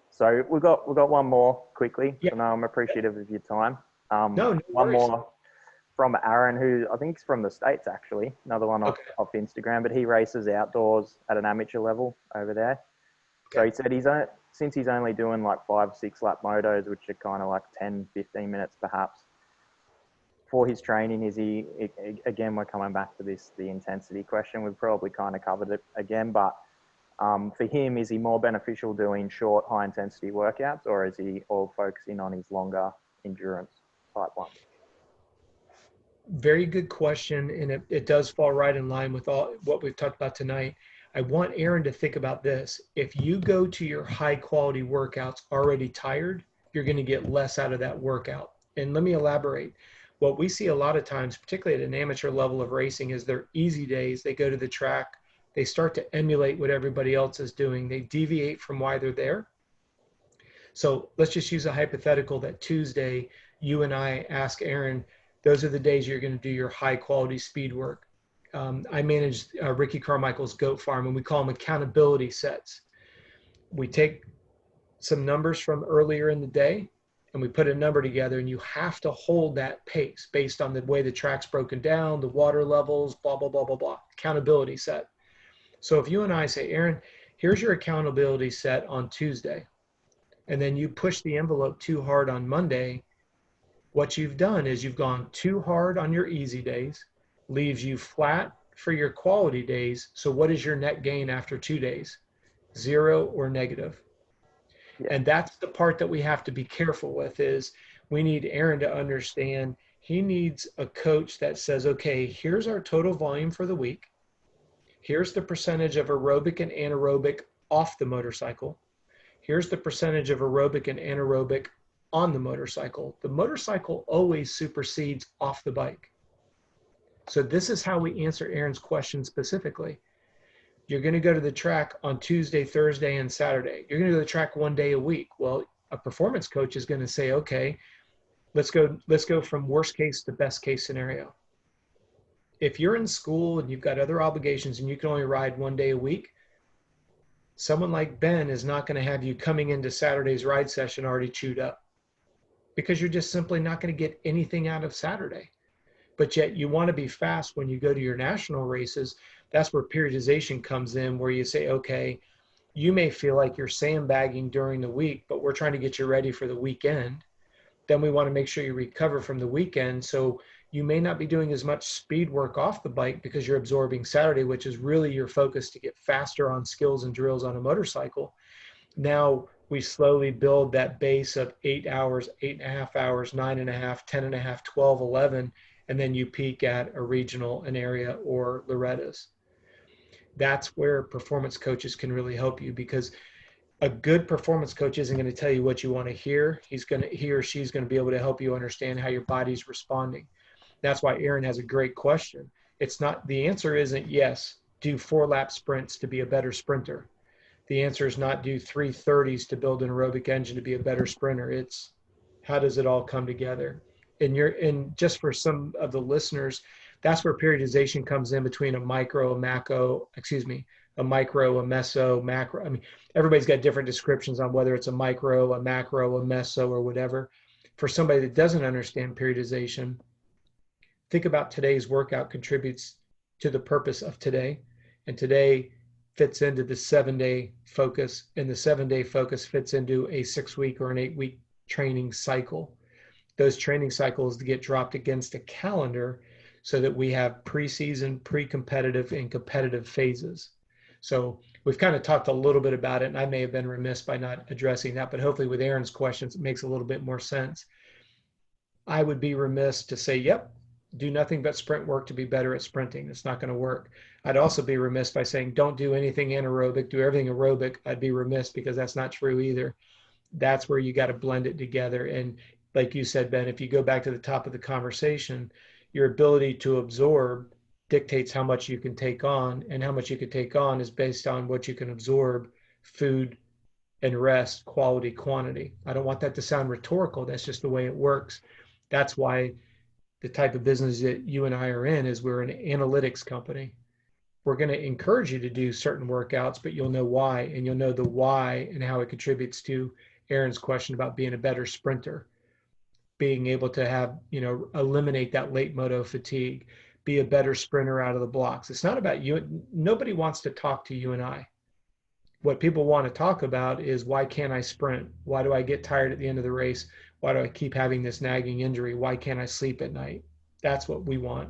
So we've got one more quickly. Yeah. So now I'm appreciative of your time. No one worries. more from Aaron, who I think is from the States, actually. Another one off Instagram, but he races outdoors at an amateur level over there. So he said since he's only doing like 5-6 lap motos, which are kind of like 10-15 minutes perhaps, for his training, again, we're coming back to the intensity question. We've probably kind of covered it again, but for him, is he more beneficial doing short, high intensity workouts, or is he all focusing on his longer endurance type ones? Very good question, and it does fall right in line with all what we've talked about tonight. I want Aaron to think about this. If you go to your high quality workouts already tired, you're going to get less out of that workout. And let me elaborate. What we see a lot of times, particularly at an amateur level of racing, is their easy days. They go to the track, they start to emulate what everybody else is doing. They deviate from why they're there. So let's just use a hypothetical that Tuesday, you and I ask Aaron, those are the days you're going to do your high quality speed work. I manage Ricky Carmichael's goat farm, and we call them accountability sets. We take some numbers from earlier in the day and we put a number together, and you have to hold that pace based on the way the track's broken down, the water levels, blah, blah, blah, blah, blah. Accountability set. So if you and I say, Aaron, here's your accountability set on Tuesday, and then you push the envelope too hard on Monday, what you've done is you've gone too hard on your easy days, leaves you flat for your quality days. So what is your net gain after 2 days? 0 or negative. Yeah. And that's the part that we have to be careful with, is we need Aaron to understand he needs a coach that says, okay, here's our total volume for the week. Here's the percentage of aerobic and anaerobic off the motorcycle. Here's the percentage of aerobic and anaerobic on the motorcycle. The motorcycle always supersedes off the bike. So this is how we answer Aaron's question specifically. You're going to go to the track on Tuesday, Thursday, and Saturday. You're going to go to the track one day a week. Well, a performance coach is going to say, okay, let's go from worst case to best case scenario. If you're in school and you've got other obligations and you can only ride one day a week, someone like Ben is not going to have you coming into Saturday's ride session already chewed up, because you're just simply not going to get anything out of Saturday. But yet you want to be fast when you go to your national races. That's where periodization comes in, where you say, okay, you may feel like you're sandbagging during the week, but we're trying to get you ready for the weekend. Then we want to make sure you recover from the weekend. So you may not be doing as much speed work off the bike because you're absorbing Saturday, which is really your focus to get faster on skills and drills on a motorcycle. Now we slowly build that base of 8 hours, 8.5 hours, 9.5, 10.5, 12, 11, and then you peak at a regional, an area, or Loretta's. That's where performance coaches can really help you, because a good performance coach isn't going to tell you what you want to hear. He or she's going to be able to help you understand how your body's responding. That's why Aaron has a great question. It's not, the answer isn't yes, do 4-lap sprints to be a better sprinter. The answer is not do 3:30s to build an aerobic engine to be a better sprinter. It's how does it all come together? And just for some of the listeners, that's where periodization comes in between a micro, a macro, a micro, a meso, macro. I mean, everybody's got different descriptions on whether it's a micro, a macro, a meso, or whatever. For somebody that doesn't understand periodization, think about today's workout contributes to the purpose of today, and today fits into the 7-day focus, and the 7-day focus fits into a 6-week or an 8-week training cycle. Those training cycles get dropped against a calendar so that we have preseason, pre-competitive, and competitive phases. So we've kind of talked a little bit about it, and I may have been remiss by not addressing that, but hopefully with Aaron's questions, it makes a little bit more sense. I would be remiss to say, yep, do nothing but sprint work to be better at sprinting. It's not going to work. I'd also be remiss by saying, don't do anything anaerobic, do everything aerobic. I'd be remiss, because that's not true either. That's where you got to blend it together. And like you said, Ben, if you go back to the top of the conversation, your ability to absorb dictates how much you can take on, and how much you can take on is based on what you can absorb, food and rest, quality, quantity. I don't want that to sound rhetorical. That's just the way it works. That's why the type of business that you and I are in is we're an analytics company. We're going to encourage you to do certain workouts, but you'll know why, and you'll know the why and how it contributes to Aaron's question about being a better sprinter, being able to have, eliminate that late moto fatigue, be a better sprinter out of the blocks. It's not about you. Nobody wants to talk to you and I. What people want to talk about is, why can't I sprint? Why do I get tired at the end of the race? Why do I keep having this nagging injury? Why can't I sleep at night? That's what we want.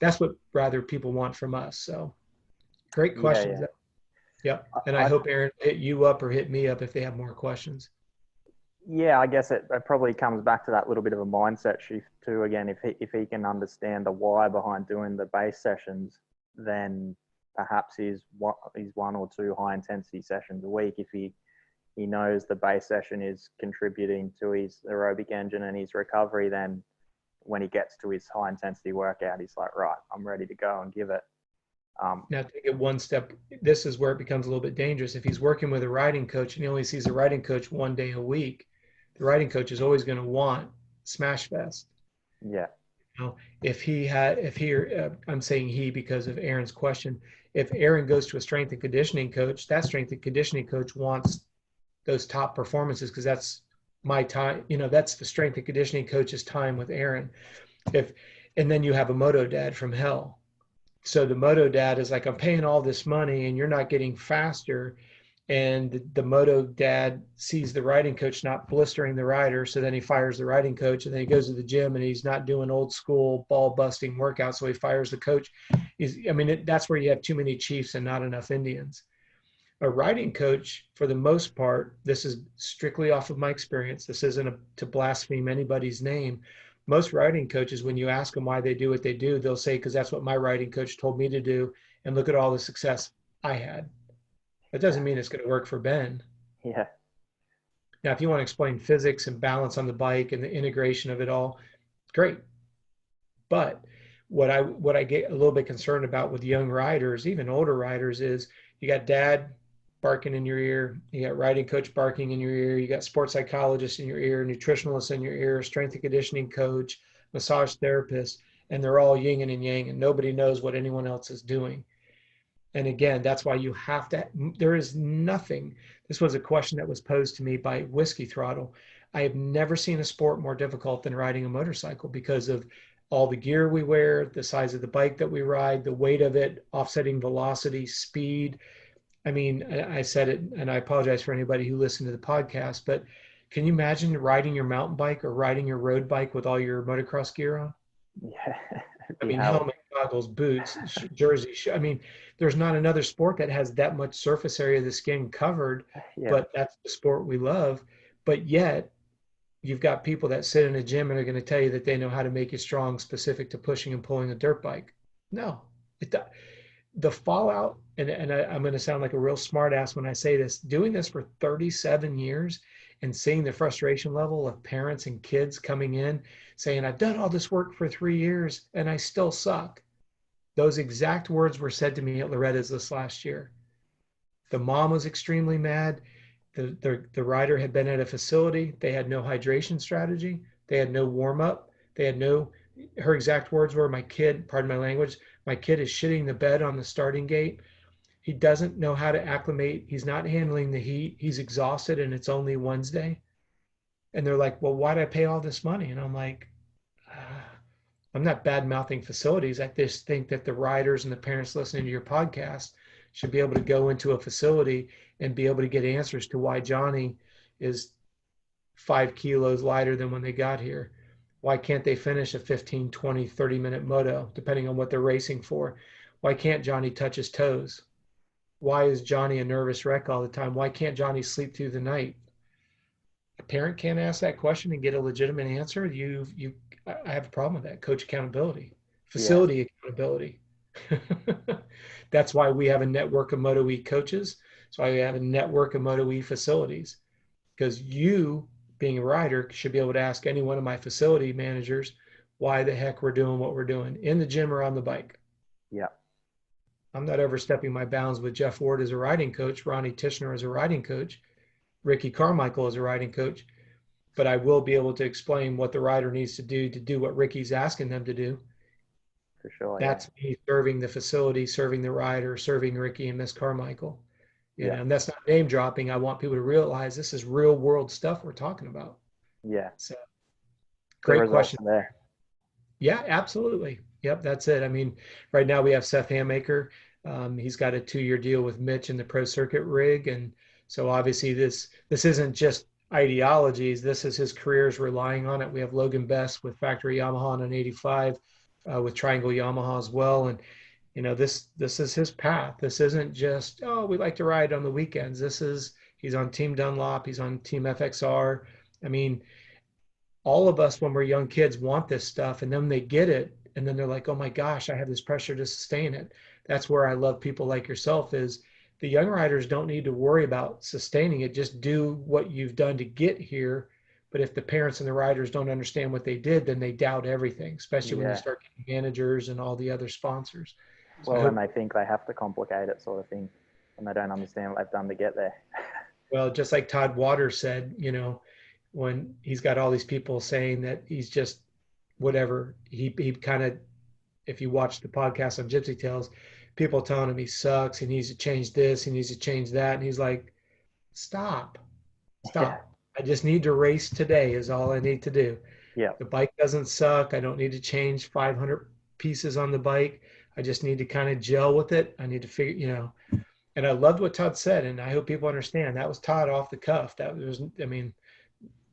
That's what rather people want from us. So great questions. Yeah. And I hope Aaron hit you up or hit me up if they have more questions. Yeah, I guess it probably comes back to that little bit of a mindset shift too. Again, if he can understand the why behind doing the base sessions, then perhaps he's 1 or 2 high intensity sessions a week. If he knows the base session is contributing to his aerobic engine and his recovery, then when he gets to his high intensity workout, he's like, right, I'm ready to go and give it. Now, take it one step. This is where it becomes a little bit dangerous. If he's working with a riding coach and he only sees a riding coach 1 day a week, the riding coach is always going to want Smash Fest. Yeah. I'm saying he because of Aaron's question. If Aaron goes to a strength and conditioning coach, that strength and conditioning coach wants those top performances, because that's my time. That's the strength and conditioning coach's time with Aaron. And then you have a moto dad from hell. So the moto dad is like, I'm paying all this money and you're not getting faster. And the moto dad sees the riding coach not blistering the rider. So then he fires the riding coach, and then he goes to the gym and he's not doing old school ball busting workouts. So he fires the coach. That's where you have too many chiefs and not enough Indians. A riding coach, for the most part, this is strictly off of my experience. This isn't to blaspheme anybody's name, Most riding coaches, when you ask them why they do what they do, they'll say, because that's what my riding coach told me to do. And look at all the success I had. That doesn't mean it's going to work for Ben. Yeah. Now, if you want to explain physics and balance on the bike and the integration of it all, great. But what I get a little bit concerned about with young riders, even older riders, is you got dad barking in your ear, you got riding coach barking in your ear, you got sports psychologist in your ear, nutritionalist in your ear, strength and conditioning coach, massage therapist, and they're all yin and yang, and nobody knows what anyone else is doing. And again, that's why you have to, there is nothing. This was a question that was posed to me by Whiskey Throttle. I have never seen a sport more difficult than riding a motorcycle because of all the gear we wear, the size of the bike that we ride, the weight of it, offsetting velocity, speed. I mean, I said it, and I apologize for anybody who listened to the podcast, but can you imagine riding your mountain bike or riding your road bike with all your motocross gear on? Yeah. I mean, helmet, goggles, boots, jersey. I mean, there's not another sport that has that much surface area of the skin covered, Yeah. but that's the sport we love. But yet, you've got people that sit in a gym and are going to tell you that they know how to make you strong, specific to pushing and pulling a dirt bike. No, the fallout, and I'm going to sound like a real smart ass when I say this, doing this for 37 years and seeing the frustration level of parents and kids coming in saying, I've done all this work for 3 years and I still suck. Those exact words were said to me at Loretta's this last year. The mom was extremely mad. The rider had been at a facility. They had no hydration strategy. They had no warm up. They had no, her exact words were, my kid, pardon my language, my kid is shitting the bed on the starting gate. He doesn't know how to acclimate. He's not handling the heat. He's exhausted and it's only Wednesday. And they're like, well, why'd I pay all this money? And I'm like, I'm not bad mouthing facilities. I just think that the riders and the parents listening to your podcast should be able to go into a facility and be able to get answers to why Johnny is 5 kilos lighter than when they got here. Why can't they finish a 15, 20, 30-minute moto, depending on what they're racing for? Why can't Johnny touch his toes? Why is Johnny a nervous wreck all the time? Why can't Johnny sleep through the night? A parent can't ask that question and get a legitimate answer. I have a problem with that. Coach accountability, facility accountability. That's why we have a network of Moto E coaches. That's why we have a network of Moto E facilities, because you, being a rider, should be able to ask any one of my facility managers why the heck we're doing what we're doing in the gym or on the bike. Yeah. I'm not overstepping my bounds with Jeff Ward as a riding coach, Ronnie Tishner as a riding coach, Ricky Carmichael as a riding coach, but I will be able to explain what the rider needs to do what Ricky's asking them to do. For sure. That's me serving the facility, serving the rider, serving Ricky and Miss Carmichael. You know, and that's not name dropping. I want people to realize this is real world stuff we're talking about. Yeah. So great question there. Yeah, absolutely. Yep, that's it. I mean, right now we have Seth Hammaker. He's got a 2-year deal with Mitch in the Pro Circuit rig, and so obviously this isn't just ideologies. This is his career is relying on it. We have Logan Best with Factory Yamaha on an 85, with Triangle Yamaha as well, and you know this is his path. This isn't just we like to ride on the weekends. He's on Team Dunlop. He's on Team FXR. I mean, all of us when we're young kids want this stuff, and then they get it, and then they're like, oh my gosh, I have this pressure to sustain it. That's where I love people like yourself is the young riders don't need to worry about sustaining it. Just do what you've done to get here. But if the parents and the riders don't understand what they did, then they doubt everything, especially when you start getting managers and all the other sponsors. So well, and they think they have to complicate it sort of thing, and they don't understand what they've done to get there. Well, just like Todd Waters said, you know, when he's got all these people saying that he's just whatever, he kind of, if you watch the podcast on Gypsy Tales, people telling him he sucks, he needs to change this, he needs to change that. And he's like, stop. I just need to race today is all I need to do. Yeah. The bike doesn't suck. I don't need to change 500 pieces on the bike. I just need to kind of gel with it. I need to figure, you know, and I loved what Todd said. And I hope people understand that was Todd off the cuff. That was, I mean,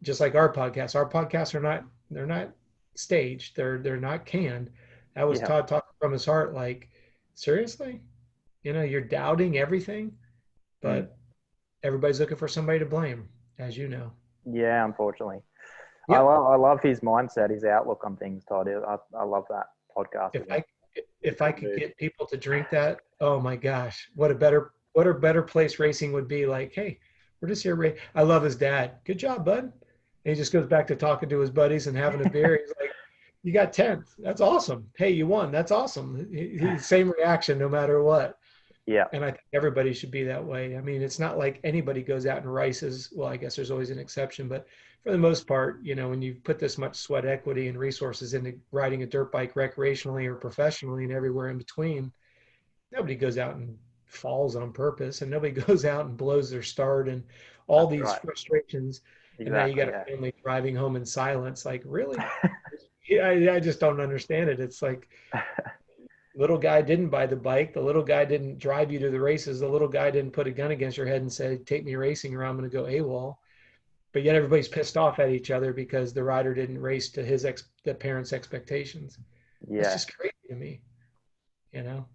just like our podcasts they're not staged. They're not canned. That was Todd talking from his heart. Like, seriously, you know, you're doubting everything, but everybody's looking for somebody to blame, as you know. Yeah, unfortunately. Yep. I love his mindset, his outlook on things, Todd. I love that podcast If with him. I if I could get people to drink that, oh my gosh, what a better place racing would be. Like, hey, we're just here. I love his dad. Good job, bud. And he just goes back to talking to his buddies and having a beer. He's like, you got 10th. That's awesome. Hey, you won. That's awesome. Same reaction no matter what. Yeah. And I think everybody should be that way. I mean, it's not like anybody goes out and races. Well, I guess there's always an exception, but for the most part, you know, when you put this much sweat equity and resources into riding a dirt bike recreationally or professionally and everywhere in between, nobody goes out and falls on purpose, and nobody goes out and blows their start and all That's these right. frustrations. And now you Exactly. got a Yeah. family driving home in silence. Like, really? Yeah, I just don't understand it. It's like, little guy didn't buy the bike. The little guy didn't drive you to the races. The little guy didn't put a gun against your head and say, take me racing or I'm going to go AWOL. But yet everybody's pissed off at each other because the rider didn't race to the parents' expectations. It's Yeah. just crazy to me, you know?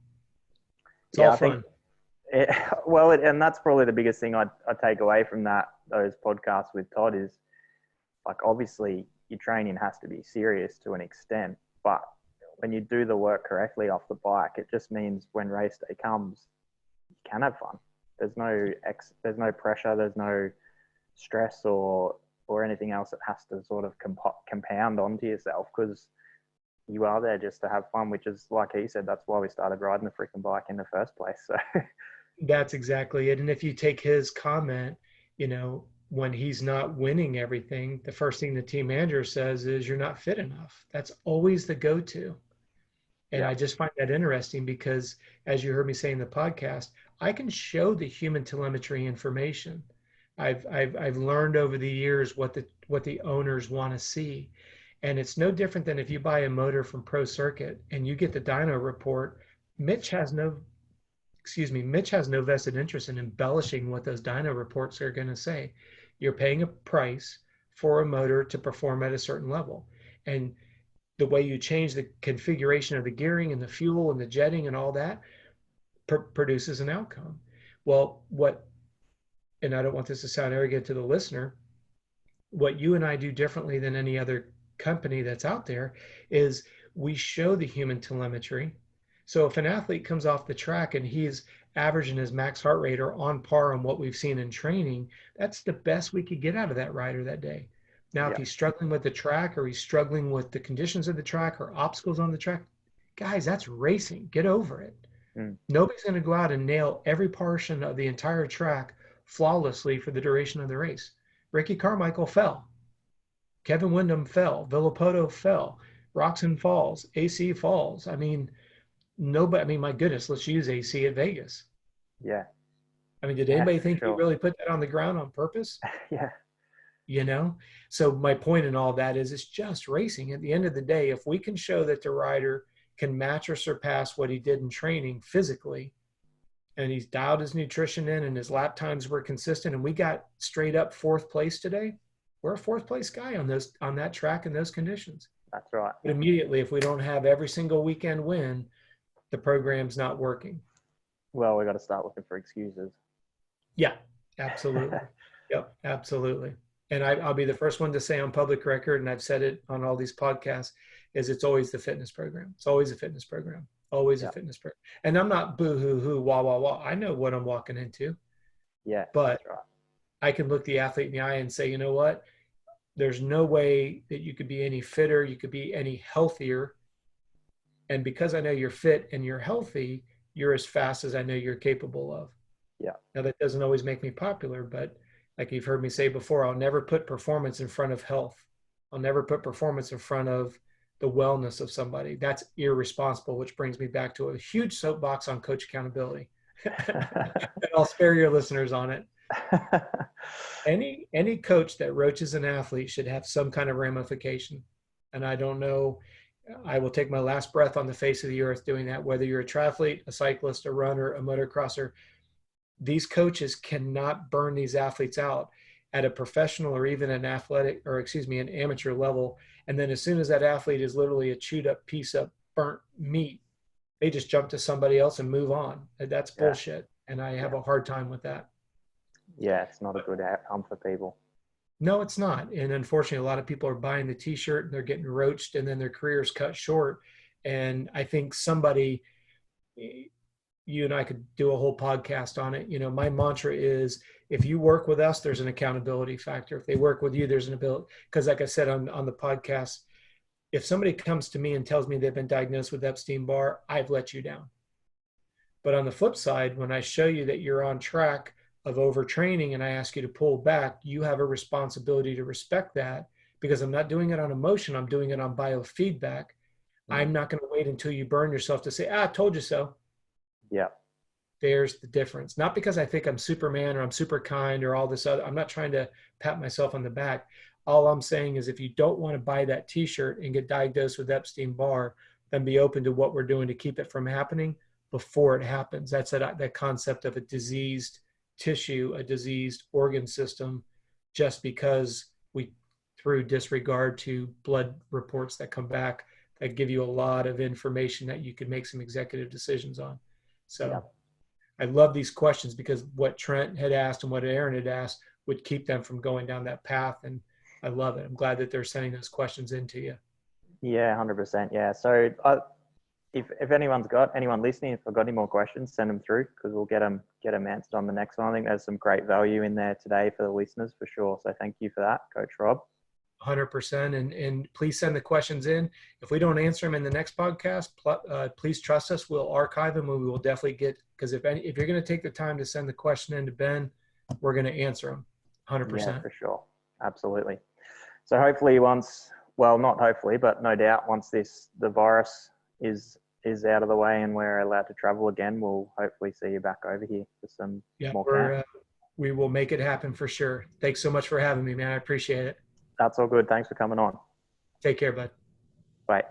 It's Yeah. all I think fun. and that's probably the biggest thing I take away from those podcasts with Todd is, like, obviously your training has to be serious to an extent, but when you do the work correctly off the bike, it just means when race day comes, you can have fun. There's no pressure, there's no stress or anything else that has to sort of compound onto yourself, because you are there just to have fun, which is, like he said, that's why we started riding the freaking bike in the first place. So That's exactly it. And if you take his comment, you know, when he's not winning everything, the first thing the team manager says is, you're not fit enough. That's always the go-to. And yeah, I just find that interesting because, as you heard me say in the podcast, I can show the human telemetry information. I've learned over the years what the owners want to see. And it's no different than if you buy a motor from Pro Circuit and you get the dyno report. Mitch has no Mitch has no vested interest in embellishing what those dyno reports are going to say. You're paying a price for a motor to perform at a certain level. And the way you change the configuration of the gearing and the fuel and the jetting and all that produces an outcome. Well, and I don't want this to sound arrogant to the listener, what you and I do differently than any other company that's out there is we show the human telemetry. So if an athlete comes off the track and he's averaging his max heart rate or on par on what we've seen in training, that's the best we could get out of that rider that day. Now, if yeah, he's struggling with the track or he's struggling with the conditions of the track or obstacles on the track, guys, that's racing. Get over it. mm, Nobody's going to go out and nail every portion of the entire track flawlessly for the duration of the race. Ricky Carmichael fell. Kevin Windham fell. Villapoto fell. Roxon falls. AC falls. I mean, nobody. I mean, my goodness, let's use AC at Vegas. yeah, I mean, did yeah, anybody for think he sure. really put that on the ground on purpose? Yeah, You know? So my point in all that is, it's just racing. At the end of the day, if we can show that the rider can match or surpass what he did in training physically, and he's dialed his nutrition in and his lap times were consistent, and we got straight up fourth place today, we're a fourth place guy on that track in those conditions. that's right. But immediately, if we don't have every single weekend win, the program's not working. Well, we got to start looking for excuses. Yeah, absolutely. Yep, absolutely. And I'll be the first one to say on public record, and I've said it on all these podcasts, is it's always the fitness program. It's always a fitness program. Always a Yeah, fitness program. And I'm not boo-hoo-hoo, wah-wah-wah. I know what I'm walking into. yeah, But that's right. I can look the athlete in the eye and say, you know what? There's no way that you could be any fitter, you could be any healthier. And because I know you're fit and you're healthy, you're as fast as I know you're capable of. Yeah, Now, that doesn't always make me popular, but like you've heard me say before, I'll never put performance in front of health. I'll never put performance in front of the wellness of somebody. That's irresponsible, which brings me back to a huge soapbox on coach accountability. And I'll spare your listeners on it. Any coach that roaches an athlete should have some kind of ramification. And I don't know, I will take my last breath on the face of the earth doing that, whether you're a triathlete, a cyclist, a runner, a motocrosser. These coaches cannot burn these athletes out at a professional or even an athletic, or excuse me, an amateur level. And then as soon as that athlete is literally a chewed up piece of burnt meat, they just jump to somebody else and move on. That's yeah, bullshit. And I have yeah, a hard time with that. yeah. It's not a good outcome for people. No, it's not. And unfortunately, a lot of people are buying the t-shirt and they're getting roached and then their careers cut short. And I think somebody, you and I could do a whole podcast on it. You know, my mantra is if you work with us, there's an accountability factor. If they work with you, there's an ability. Because like I said on the podcast, if somebody comes to me and tells me they've been diagnosed with Epstein-Barr, I've let you down. But on the flip side, when I show you that you're on track of overtraining and I ask you to pull back, you have a responsibility to respect that because I'm not doing it on emotion. I'm doing it on biofeedback. I'm not going to wait until you burn yourself to say, I told you so. Yeah. There's the difference. Not because I think I'm Superman or I'm super kind or all this other. I'm not trying to pat myself on the back. All I'm saying is if you don't want to buy that t-shirt and get diagnosed with Epstein-Barr, then be open to what we're doing to keep it from happening before it happens. That's that concept of a diseased tissue, a diseased organ system, just because we, through disregard to blood reports that come back that give you a lot of information that you can make some executive decisions on. So Yeah. I love these questions because what Trent had asked and what Aaron had asked would keep them from going down that path. And I love it. I'm glad that they're sending those questions in to you. Yeah, 100%. Yeah. So if anyone listening, if I've got any more questions, send them through because we'll get them answered on the next one. I think there's some great value in there today for the listeners for sure. So thank you for that, Coach Robb. 100%. And please send the questions in. If we don't answer them in the next podcast, please trust us. We'll archive them and we will definitely because if you're going to take the time to send the question in to Ben, we're going to answer them 100%. Yeah, for sure. Absolutely. So hopefully not hopefully, but no doubt once the virus is out of the way and we're allowed to travel again, we'll hopefully see you back over here for some more camp. We will make it happen for sure. Thanks so much for having me, man. I appreciate it. That's all good. Thanks for coming on. Take care, bud. Bye.